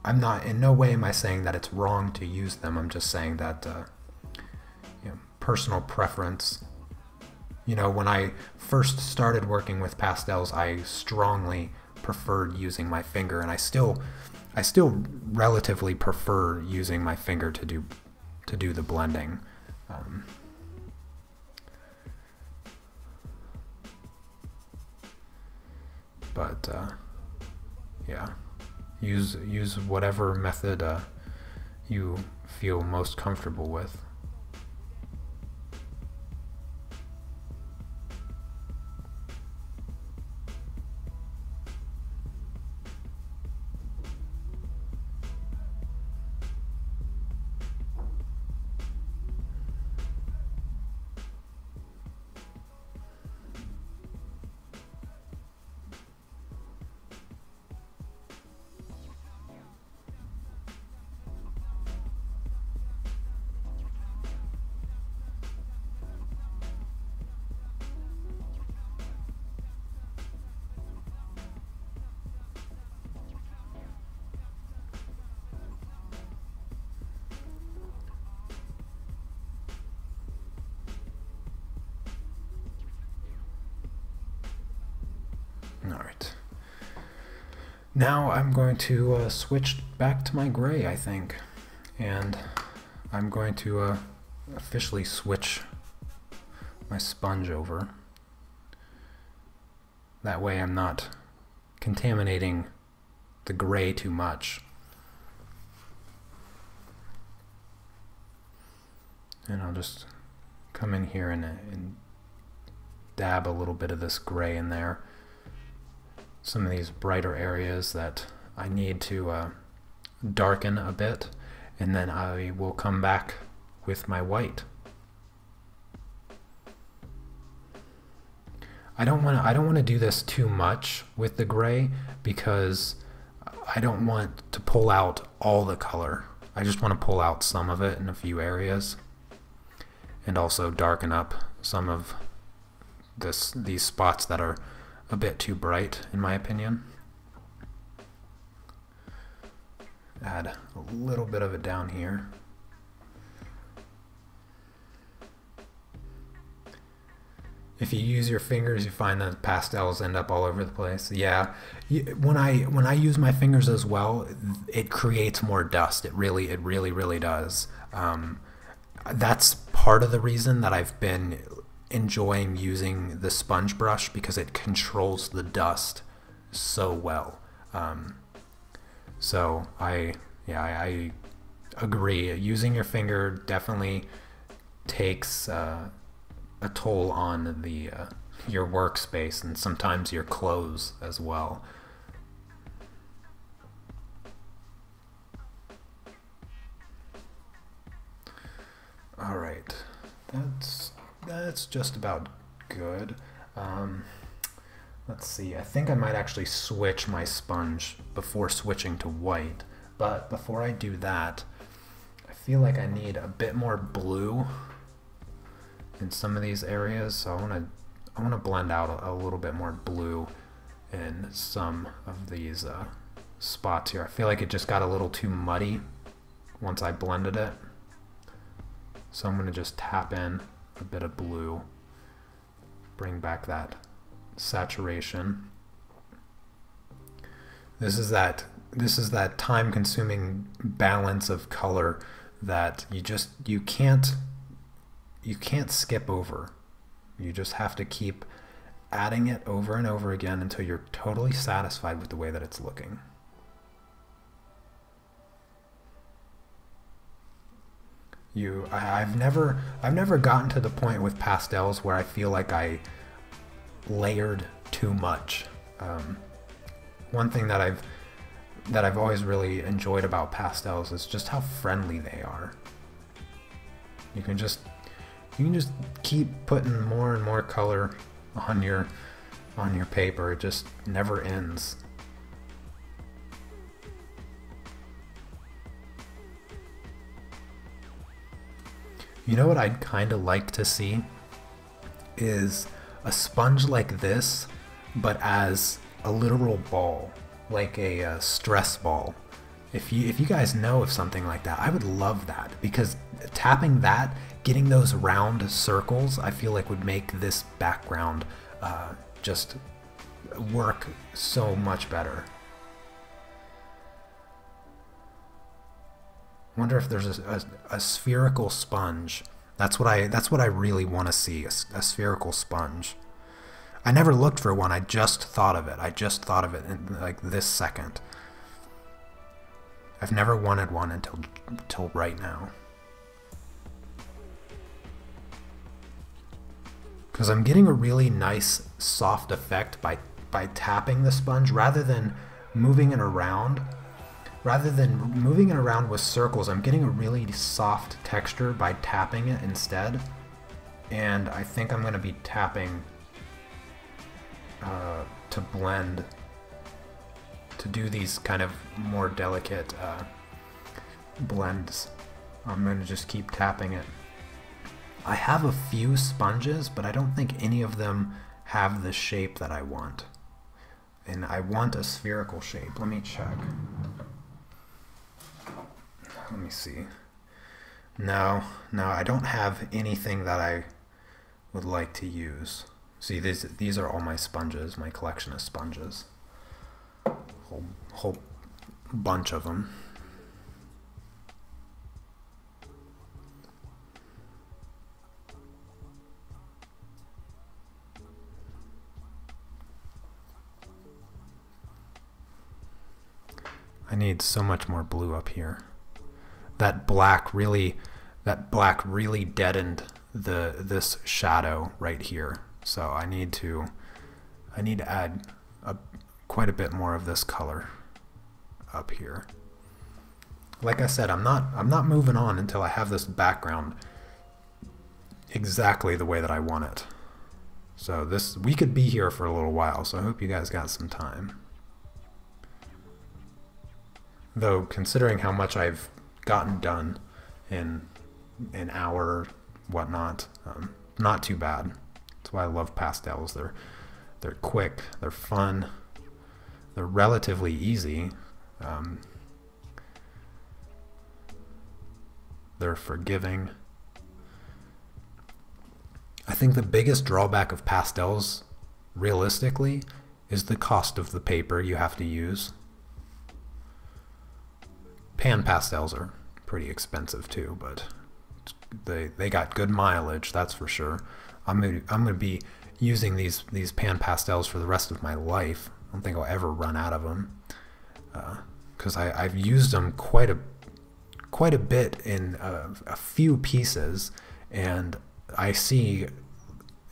I'm not, in no way am I saying that it's wrong to use them. I'm just saying that, you know, personal preference. You know, when I first started working with pastels, I strongly preferred using my finger, and I still relatively prefer using my finger to do the blending. Yeah. Use whatever method you feel most comfortable with. Alright. Now I'm going to switch back to my gray, I think. And I'm going to officially switch my sponge over. That way I'm not contaminating the gray too much. And I'll just come in here and dab a little bit of this gray in there. Some of these brighter areas that I need to darken a bit, and then I will come back with my white. I don't want to do this too much with the gray, because I don't want to pull out all the color. I just want to pull out some of it in a few areas. and also darken up some of these spots that are a bit too bright, in my opinion. Add a little bit of it down here. If you use your fingers, you find that pastels end up all over the place. Yeah, when I use my fingers as well, it creates more dust. It really does. That's part of the reason that I've been enjoying using the sponge brush, because it controls the dust so well. So I agree. Using your finger definitely takes a toll on your workspace, and sometimes your clothes as well. All right, that's just about good. Let's see, I think I might actually switch my sponge before switching to white, but before I do that, I feel like I need a bit more blue in some of these areas, so I want to blend out a little bit more blue in some of these spots here. I feel like it just got a little too muddy once I blended it, so I'm going to just tap in a bit of blue, bring back that saturation. This is that time-consuming balance of color that you can't skip over. You just have to keep adding it over and over again until you're totally satisfied with the way that it's looking. I've never gotten to the point with pastels where I feel like I layered too much. One thing that I've always really enjoyed about pastels is just how friendly they are. You can just keep putting more and more color on your paper. It just never ends. You know what I'd kind of like to see is a sponge like this, but as a literal ball, like a stress ball. If you guys know of something like that, I would love that, because tapping that, getting those round circles, I feel like would make this background just work so much better. Wonder if there's a spherical sponge. That's what I really want to see, a spherical sponge. I never looked for one. I just thought of it. I just thought of it in like this second. I've never wanted one until right now. Because I'm getting a really nice soft effect by tapping the sponge rather than moving it around. Rather than moving it around with circles, I'm getting a really soft texture by tapping it instead. And I think I'm going to be tapping to blend, to do these kind of more delicate blends. I'm going to just keep tapping it. I have a few sponges, but I don't think any of them have the shape that I want. And I want a spherical shape. Let me check. Let me see. No, I don't have anything that I would like to use. See, these are all my sponges, my collection of sponges. Whole bunch of them. I need so much more blue up here. That black really deadened this shadow right here. So I need to add quite a bit more of this color up here. Like I said, I'm not moving on until I have this background exactly the way that I want it. So we could be here for a little while, so I hope you guys got some time. Though, considering how much I've gotten done in an hour, whatnot. Not too bad. That's why I love pastels. They're quick, they're fun, they're relatively easy. They're forgiving. I think the biggest drawback of pastels, realistically, is the cost of the paper you have to use. Pan pastels are pretty expensive too, but they got good mileage, that's for sure. I'm gonna be using these pan pastels for the rest of my life. I don't think I'll ever run out of them, because I've used them quite a bit in a few pieces, and I see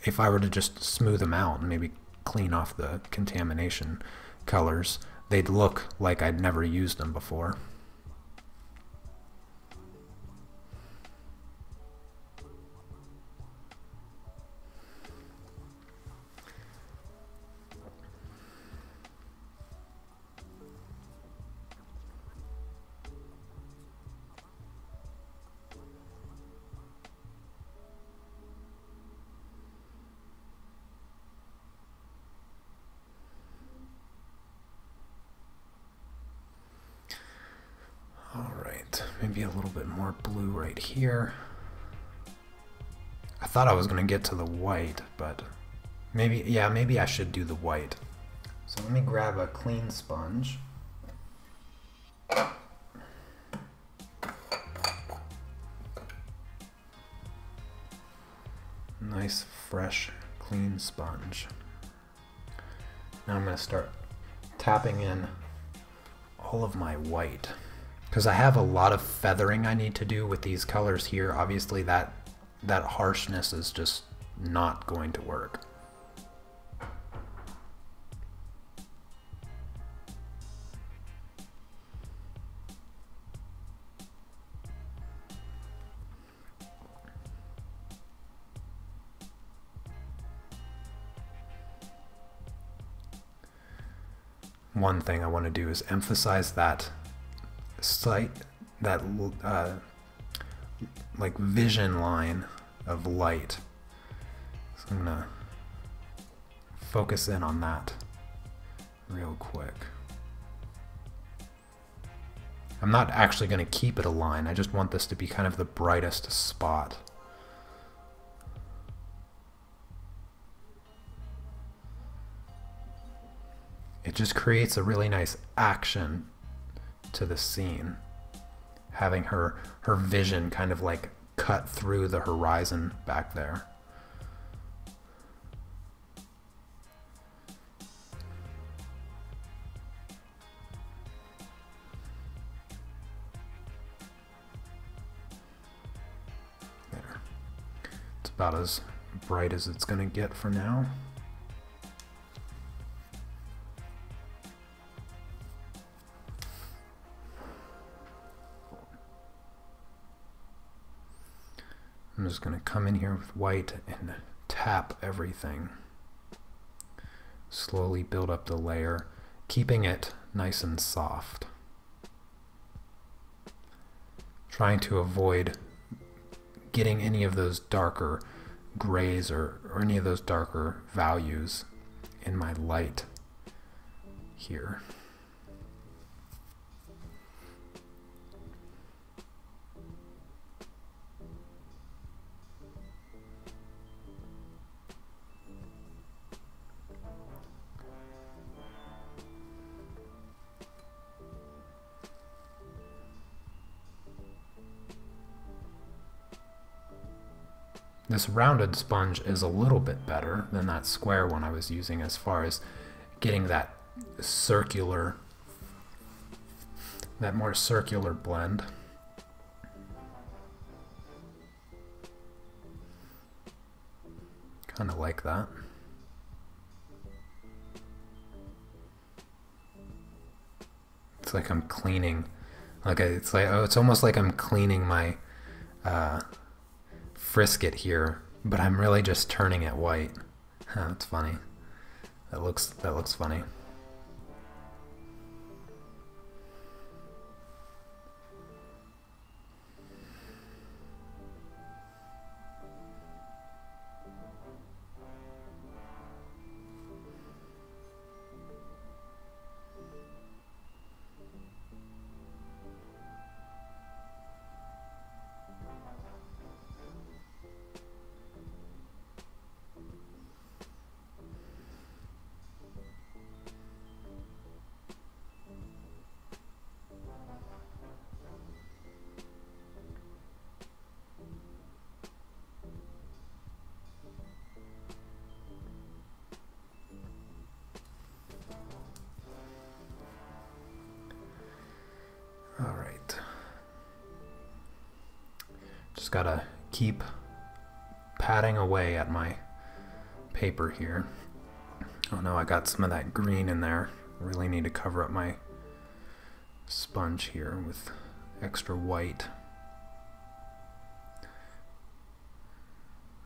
if I were to just smooth them out and maybe clean off the contamination colors, they'd look like I'd never used them before. Maybe a little bit more blue right here. I thought I was going to get to the white, but maybe I should do the white. So let me grab a clean sponge. Nice, fresh, clean sponge. Now I'm going to start tapping in all of my white, because I have a lot of feathering I need to do with these colors here. Obviously that harshness is just not going to work. One thing I want to do is emphasize that like vision line of light. So I'm gonna focus in on that real quick. I'm not actually going to keep it a line, I just want this to be kind of the brightest spot. It just creates a really nice action to the scene, having her vision kind of like cut through the horizon back there. There. It's about as bright as it's going to get for now. I'm just going to come in here with white and tap everything. Slowly build up the layer, keeping it nice and soft. Trying to avoid getting any of those darker grays or any of those darker values in my light here. This rounded sponge is a little bit better than that square one I was using as far as getting that circular, that more circular blend. Kind of like that. It's like I'm cleaning, it's almost like I'm cleaning my frisket here, but I'm really just turning it white. That's funny. That looks funny. Just gotta keep patting away at my paper here. Oh no, I got some of that green in there. Really need to cover up my sponge here with extra white.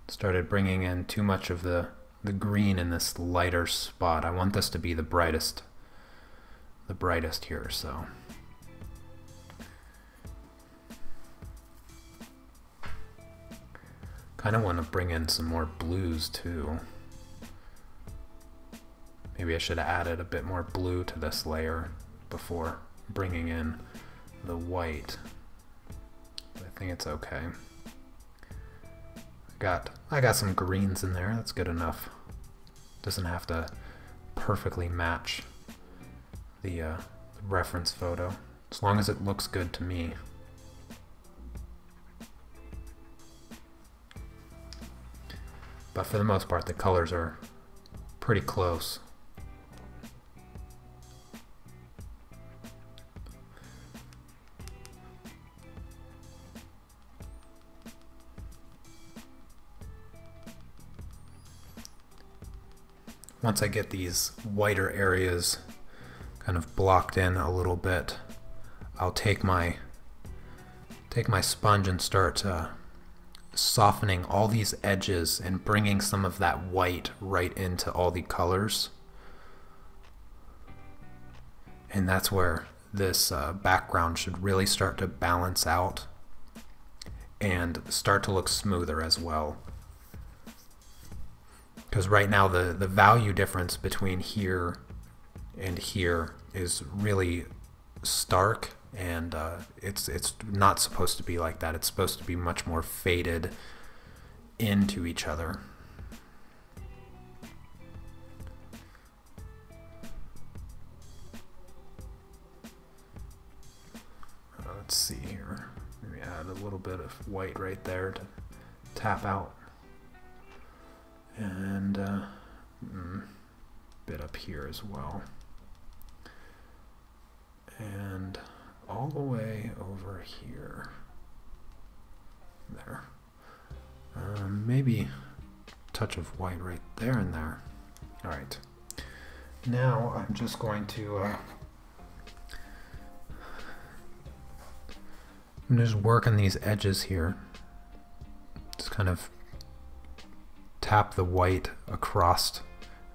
Started bringing in too much of the green in this lighter spot. I want this to be the brightest here, so. Kind of want to bring in some more blues too. Maybe I should have added a bit more blue to this layer before bringing in the white. But I think it's okay. I got some greens in there. That's good enough. Doesn't have to perfectly match the reference photo, as long as it looks good to me. But for the most part, the colors are pretty close. Once I get these whiter areas kind of blocked in a little bit, I'll take my sponge and start softening all these edges and bringing some of that white right into all the colors. And that's where this background should really start to balance out and start to look smoother as well. Because right now the value difference between here and here is really stark, and it's not supposed to be like that. It's supposed to be much more faded into each other. Let's see here. Maybe add a little bit of white right there to tap out. And a bit up here as well. And all the way over here. There. Maybe a touch of white right there and there. Alright. Now I'm just going to I'm just working these edges here. Just kind of tap the white across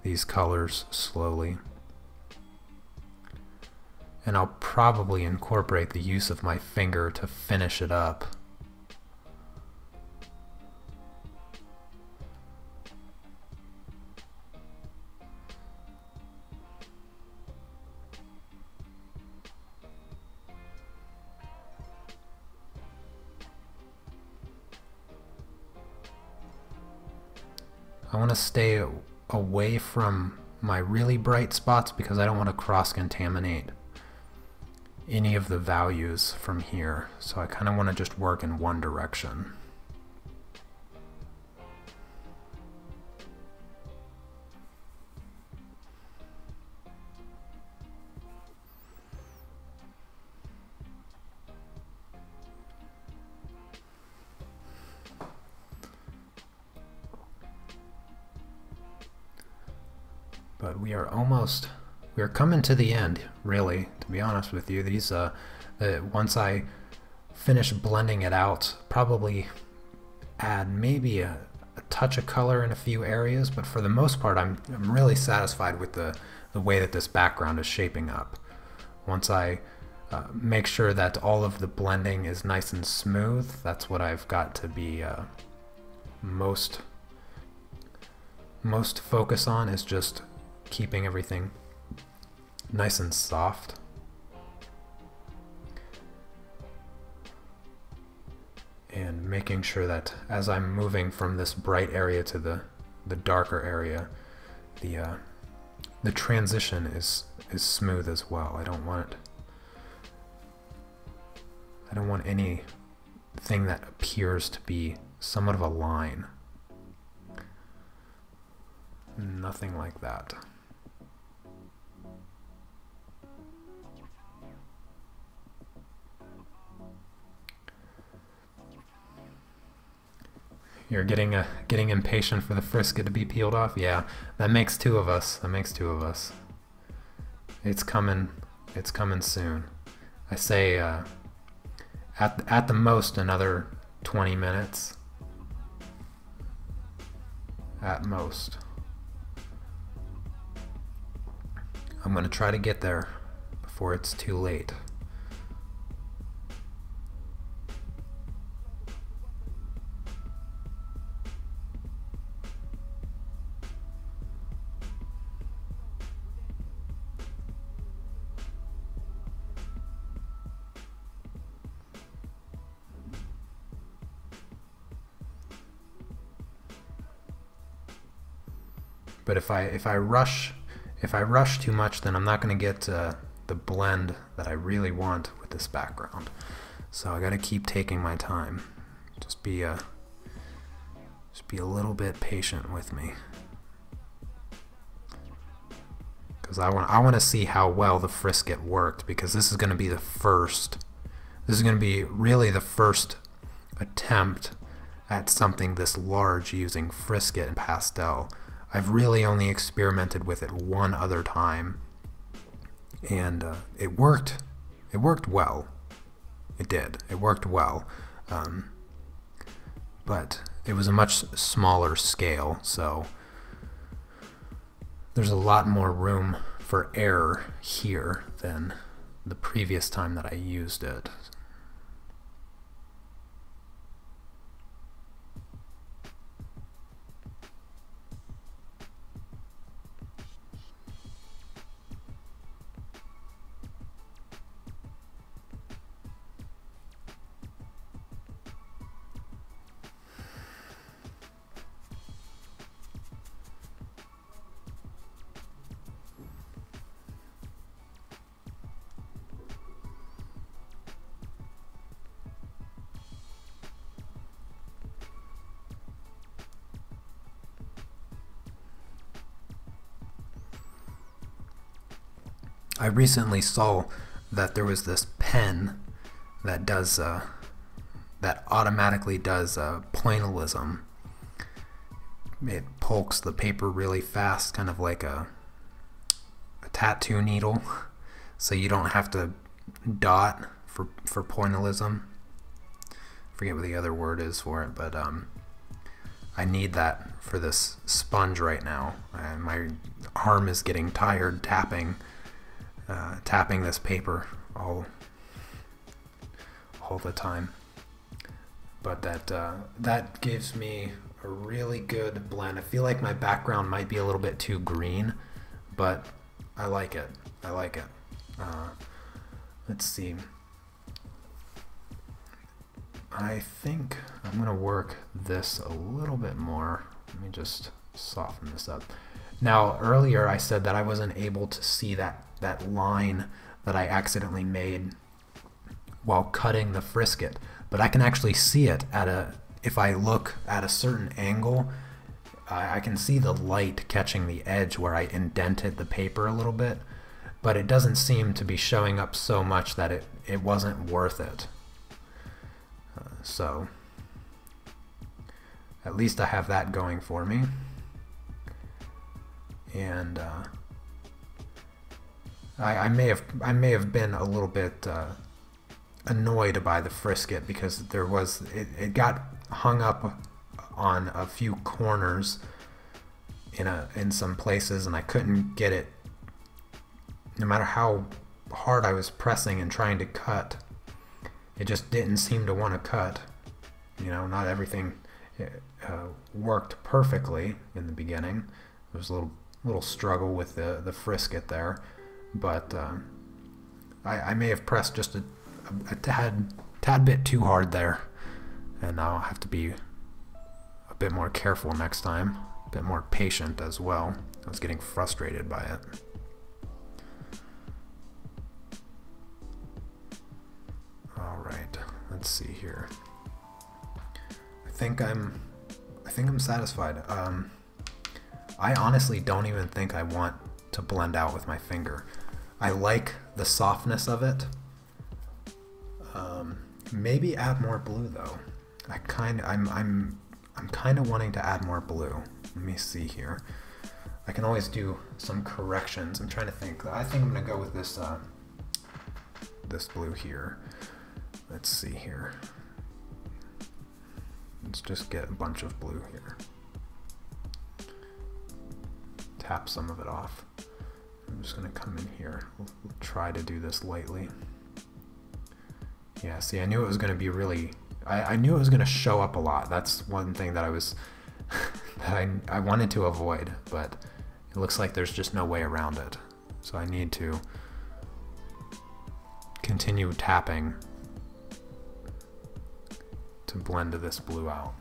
these colors slowly. And I'll probably incorporate the use of my finger to finish it up. I want to stay away from my really bright spots because I don't want to cross-contaminate any of the values from here. So I kind of want to just work in one direction. But we are coming to the end, really, to be honest with you. These, once I finish blending it out, probably add maybe a touch of color in a few areas, but for the most part, I'm really satisfied with the way that this background is shaping up. Once I make sure that all of the blending is nice and smooth, that's what I've got to be most focus on, is just keeping everything nice and soft. And making sure that as I'm moving from this bright area to the darker area, the transition is smooth as well. I don't want anything that appears to be somewhat of a line. Nothing like that. You're getting impatient for the Frisket to be peeled off? Yeah, that makes two of us. That makes two of us. It's coming. It's coming soon. I say at the most another 20 minutes. At most. I'm gonna try to get there before it's too late. But if I rush too much, then I'm not going to get the blend that I really want with this background. So I got to keep taking my time. Just be a little bit patient with me, because I want to see how well the Frisket worked, because this is going to be the first. This is going to be really the first attempt at something this large using Frisket and Pastel. I've really only experimented with it one other time, and it worked. It worked well. It did. It worked well, but it was a much smaller scale, so there's a lot more room for error here than the previous time that I used it. I recently saw that there was this pen that does that automatically does pointillism. It pokes the paper really fast, kind of like a tattoo needle, so you don't have to dot for pointillism. I forget what the other word is for it, but I need that for this sponge right now. My arm is getting tired tapping this paper all the time. But that gives me a really good blend. I feel like my background might be a little bit too green, but I like it. I like it. Let's see. I think I'm gonna work this a little bit more. Let me just soften this up. Now, earlier I said that I wasn't able to see that line that I accidentally made while cutting the Frisket, but I can actually see it if I look at a certain angle. I can see the light catching the edge where I indented the paper a little bit, but it doesn't seem to be showing up so much that it wasn't worth it. So at least I have that going for me. And I may have been a little bit annoyed by the Frisket, because it got hung up on a few corners in some places, and I couldn't get it. No matter how hard I was pressing and trying to cut, it just didn't seem to want to cut. You know, not everything worked perfectly in the beginning. There was a little struggle with the Frisket there, but I may have pressed just a tad bit too hard there, and I'll have to be a bit more careful next time, a bit more patient as well. I was getting frustrated by it. All right, let's see here. I think I'm satisfied. I honestly don't even think I want to blend out with my finger. I like the softness of it. Maybe add more blue though. I'm I'm kind of wanting to add more blue. Let me see here. I can always do some corrections. I'm trying to think. I think I'm going to go with this this blue here. Let's see here. Let's just get a bunch of blue here. Tap some of it off. I'm just going to come in here. We'll try to do this lightly. Yeah, see, I knew it was going to be really... I knew it was going to show up a lot. That's one thing that I was... that I wanted to avoid, but it looks like there's just no way around it. So I need to continue tapping to blend this blue out.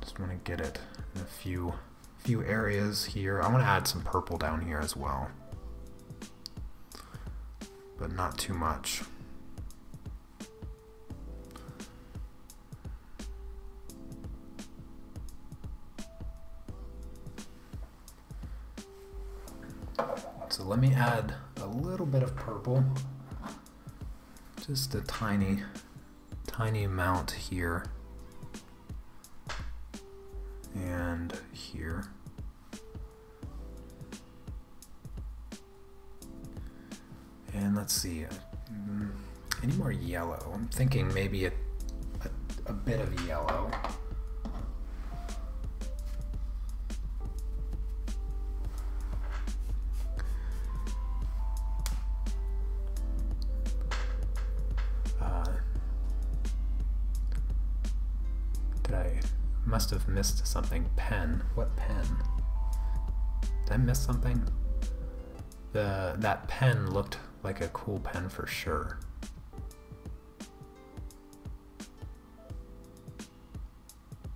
Just want to get it in a few areas here. I want to add some purple down here as well, but not too much. So let me add a little bit of purple, just a tiny amount here and here. And let's see, any more yellow? I'm thinking maybe a bit of yellow. Must have missed something. Pen. What pen? Did I miss something? That pen looked like a cool pen for sure.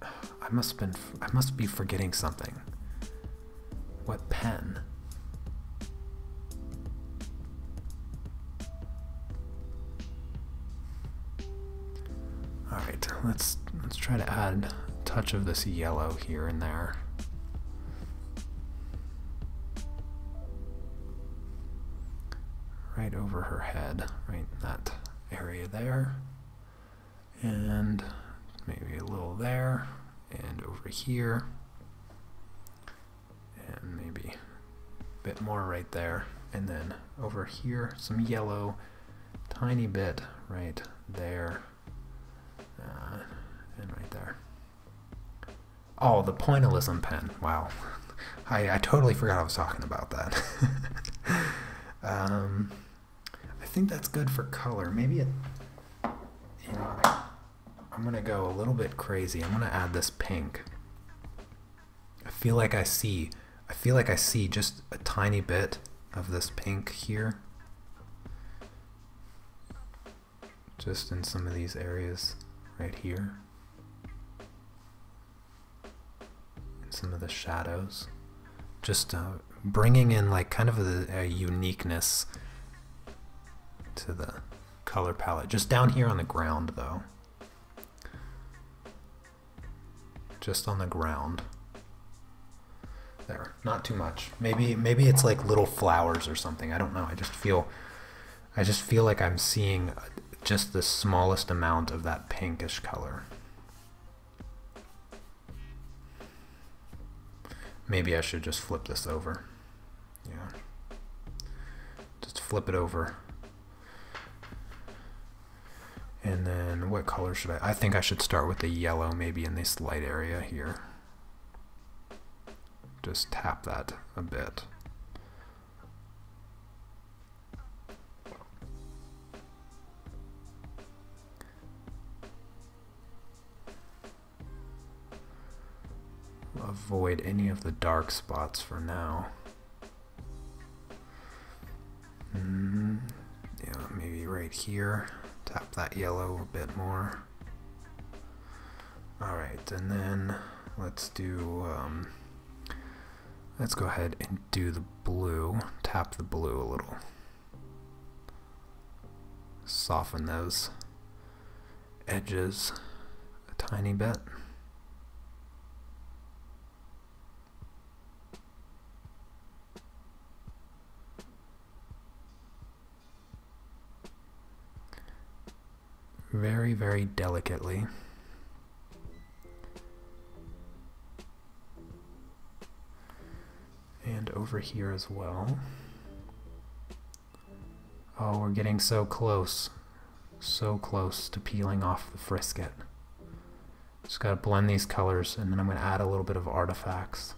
I must be forgetting something. What pen? All right, let's try to add a touch of this yellow here and there. Right over her head, right in that area there. And maybe a little there, and over here. And maybe a bit more right there. And then over here, some yellow, tiny bit right there. And right there. Oh, the pointillism pen. Wow. I totally forgot I was talking about that. I think that's good for color. Maybe I'm gonna go a little bit crazy. I'm gonna add this pink. I feel like I see just a tiny bit of this pink here. Just in some of these areas right here. And some of the shadows. Just bringing in like kind of a uniqueness to the color palette. Just down here on the ground though. Just on the ground. There, not too much. Maybe it's like little flowers or something. I don't know. I just feel like I'm seeing just the smallest amount of that pinkish color. Maybe I should just flip this over. Yeah. Just flip it over. And then what color should I think I should start with the yellow maybe in this light area here. Just tap that a bit. Avoid any of the dark spots for now. Yeah, maybe right here. Tap that yellow a bit more. Alright, and then let's do, let's go ahead and do the blue. Tap the blue a little. Soften those edges a tiny bit. very, very delicately. And over here as well. Oh, we're getting so close to peeling off the frisket. Just gotta blend these colors, and then I'm gonna add a little bit of artifacts.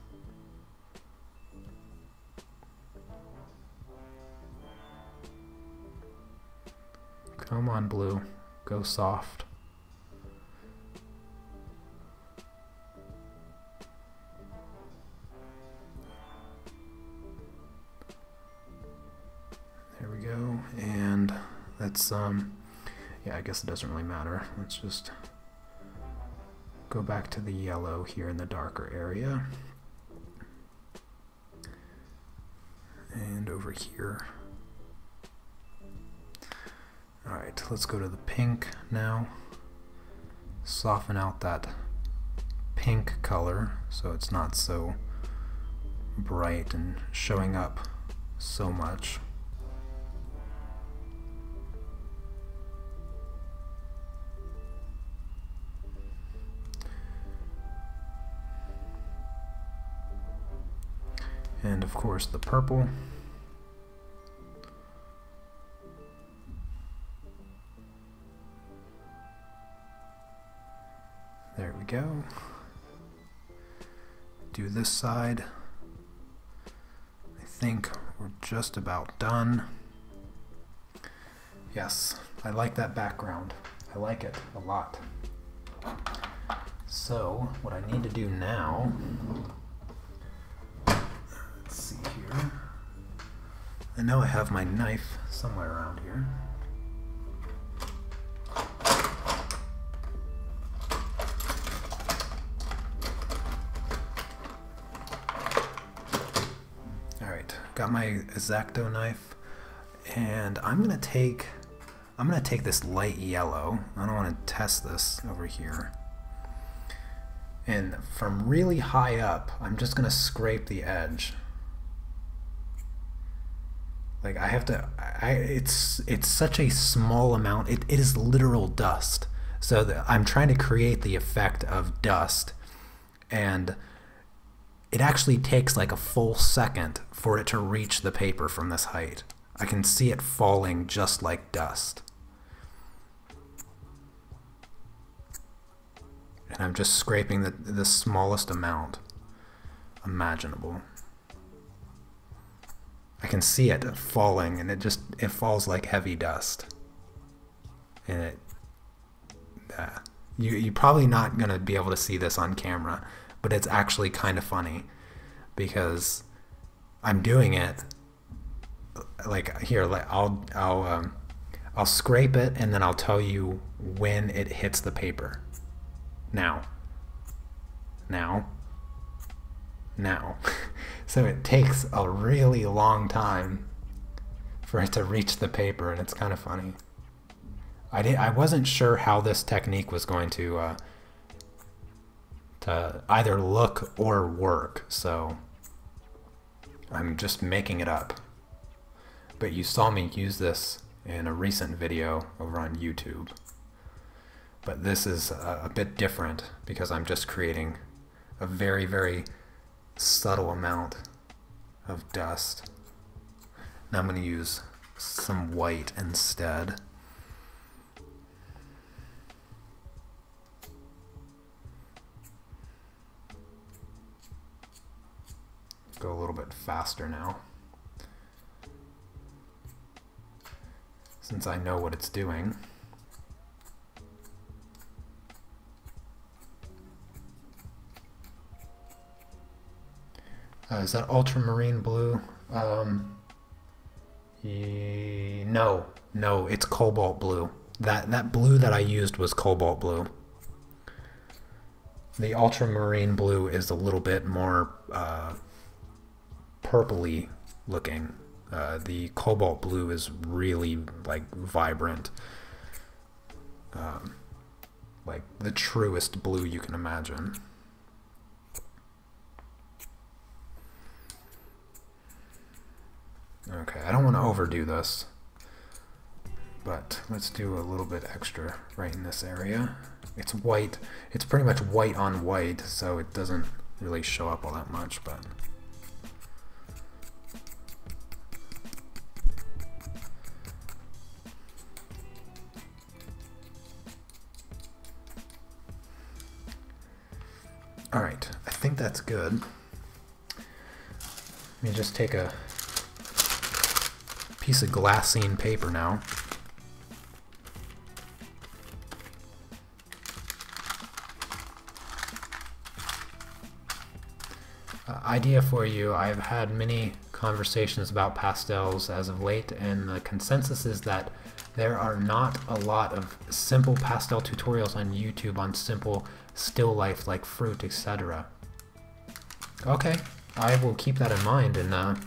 Come on, blue, go soft. There we go, and let's, yeah, I guess it doesn't really matter. Let's just go back to the yellow here in the darker area. And over here. Alright, let's go to the pink now. Soften out that pink color so it's not so bright and showing up so much. And of course the purple. There we go. Do this side. I think we're just about done. Yes, I like that background. I like it a lot. So what I need to do now, let's see here. I know I have my knife somewhere around here. Got my X-Acto knife, and I'm gonna take this light yellow. I don't want to test this over here. And from really high up, I'm just gonna scrape the edge. Like I have to. It's such a small amount. It is literal dust. So I'm trying to create the effect of dust, and it actually takes like a full second for it to reach the paper from this height. I can see it falling just like dust. And I'm just scraping the smallest amount imaginable. I can see it falling, and it falls like heavy dust. And you're probably not gonna be able to see this on camera, but it's actually kind of funny because I'm doing it like here. Like I'll scrape it, and then I'll tell you when it hits the paper. Now. So it takes a really long time for it to reach the paper, and it's kind of funny. I wasn't sure how this technique was going to either look or work, so I'm just making it up. But you saw me use this in a recent video over on YouTube. But this is a bit different because I'm just creating a very, very subtle amount of dust. Now I'm going to use some white instead. Go a little bit faster now, since I know what it's doing. Is that ultramarine blue? No, it's cobalt blue. That blue that I used was cobalt blue. The ultramarine blue is a little bit more purpley looking. The cobalt blue is really like vibrant, like the truest blue you can imagine. Okay, I don't want to overdo this, but let's do a little bit extra right in this area. It's white. It's pretty much white on white, so it doesn't really show up all that much, but all right, I think that's good. Let me just take a piece of glassine paper now. Idea for you, I've had many conversations about pastels as of late, and the consensus is that there are not a lot of simple pastel tutorials on YouTube on simple still life like fruit, etc. Okay, I will keep that in mind and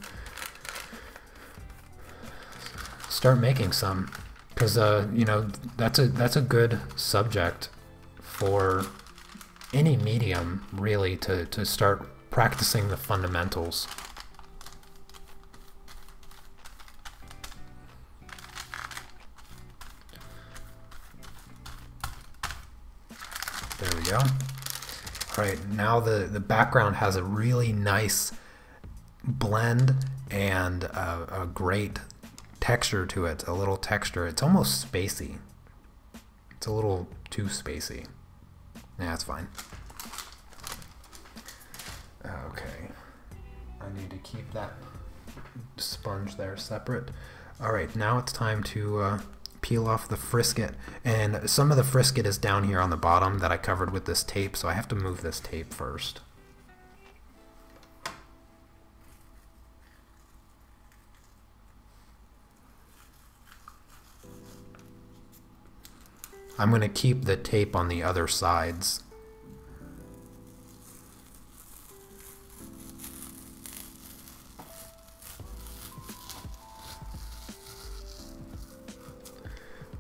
start making some, because you know, that's a good subject for any medium really to start practicing the fundamentals. There we go. All right, now the background has a really nice blend and a great texture to it, a little texture. It's almost spacey. It's a little too spacey. Yeah, that's fine. Okay, I need to keep that sponge there separate. All right, now it's time to peel off the frisket, and some of the frisket is down here on the bottom that I covered with this tape, so I have to move this tape first. I'm going to keep the tape on the other sides.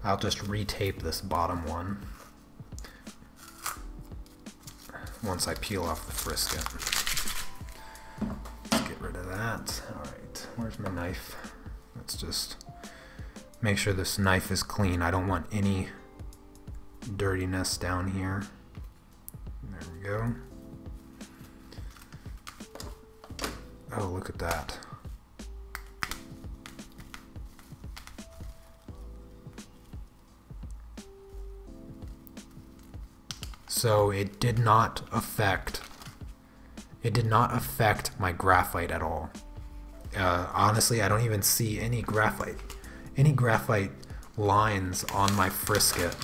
I'll just retape this bottom one once I peel off the frisket. Let's get rid of that. Alright, where's my knife? Let's just make sure this knife is clean. I don't want any dirtiness down here. There we go. Oh, look at that. So it did not affect my graphite at all. Honestly, I don't even see any graphite lines on my frisket.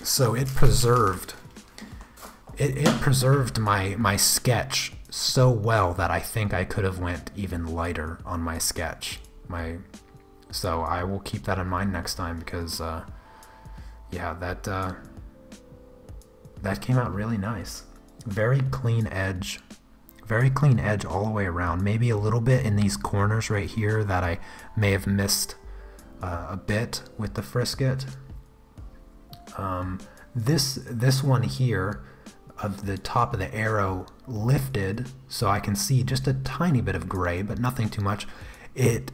So it preserved my sketch so well that I think I could have went even lighter on my sketch. So I will keep that in mind next time, because yeah, that came out really nice. Very clean edge all the way around. Maybe a little bit in these corners right here that I may have missed a bit with the frisket. This one here of the top of the arrow lifted, so I can see just a tiny bit of gray, but nothing too much. It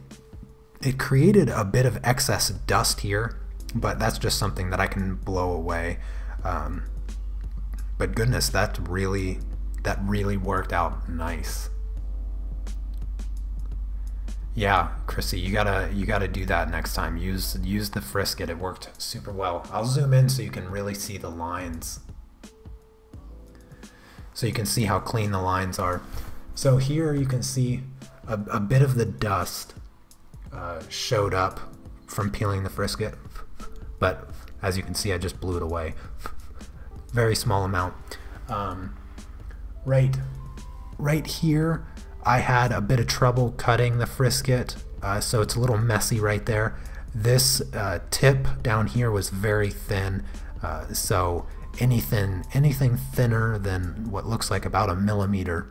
created a bit of excess dust here, but that's just something that I can blow away. But goodness, that really worked out nice. Yeah, Chrissy, you gotta do that next time. Use the frisket. It worked super well. I'll zoom in so you can really see the lines, so you can see how clean the lines are. So here you can see a bit of the dust showed up from peeling the frisket, but as you can see, I just blew it away. Very small amount. Right here, I had a bit of trouble cutting the frisket, so it's a little messy right there. This tip down here was very thin, so anything thinner than what looks like about 1 millimeter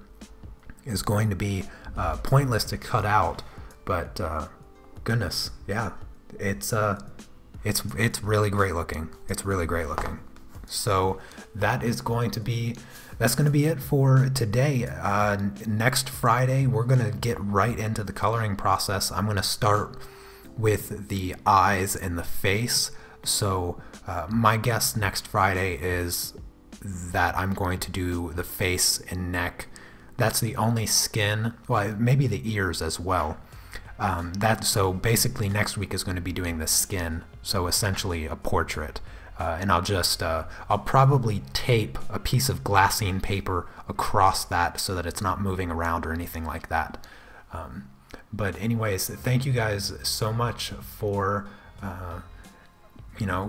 is going to be pointless to cut out. But goodness, yeah, it's really great looking. It's really great looking. So that's going to be it for today. Next Friday, we're going to get right into the coloring process. I'm going to start with the eyes and the face. So my guess next Friday is that I'm going to do the face and neck. That's the only skin, well, maybe the ears as well. So basically next week is going to be doing the skin, so essentially a portrait. And I'll probably tape a piece of glassine paper across that so that it's not moving around or anything like that. But anyways, thank you guys so much for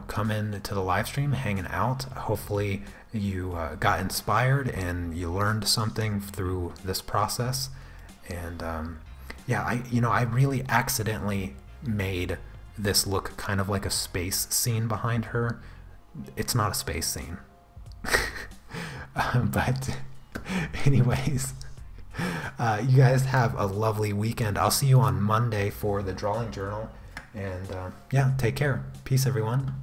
coming to the live stream, hanging out. Hopefully you got inspired and you learned something through this process. And yeah, I really accidentally made this look kind of like a space scene behind her. It's not a space scene. But anyways, you guys have a lovely weekend. I'll see you on Monday for the drawing journal. And yeah, take care. Peace, everyone.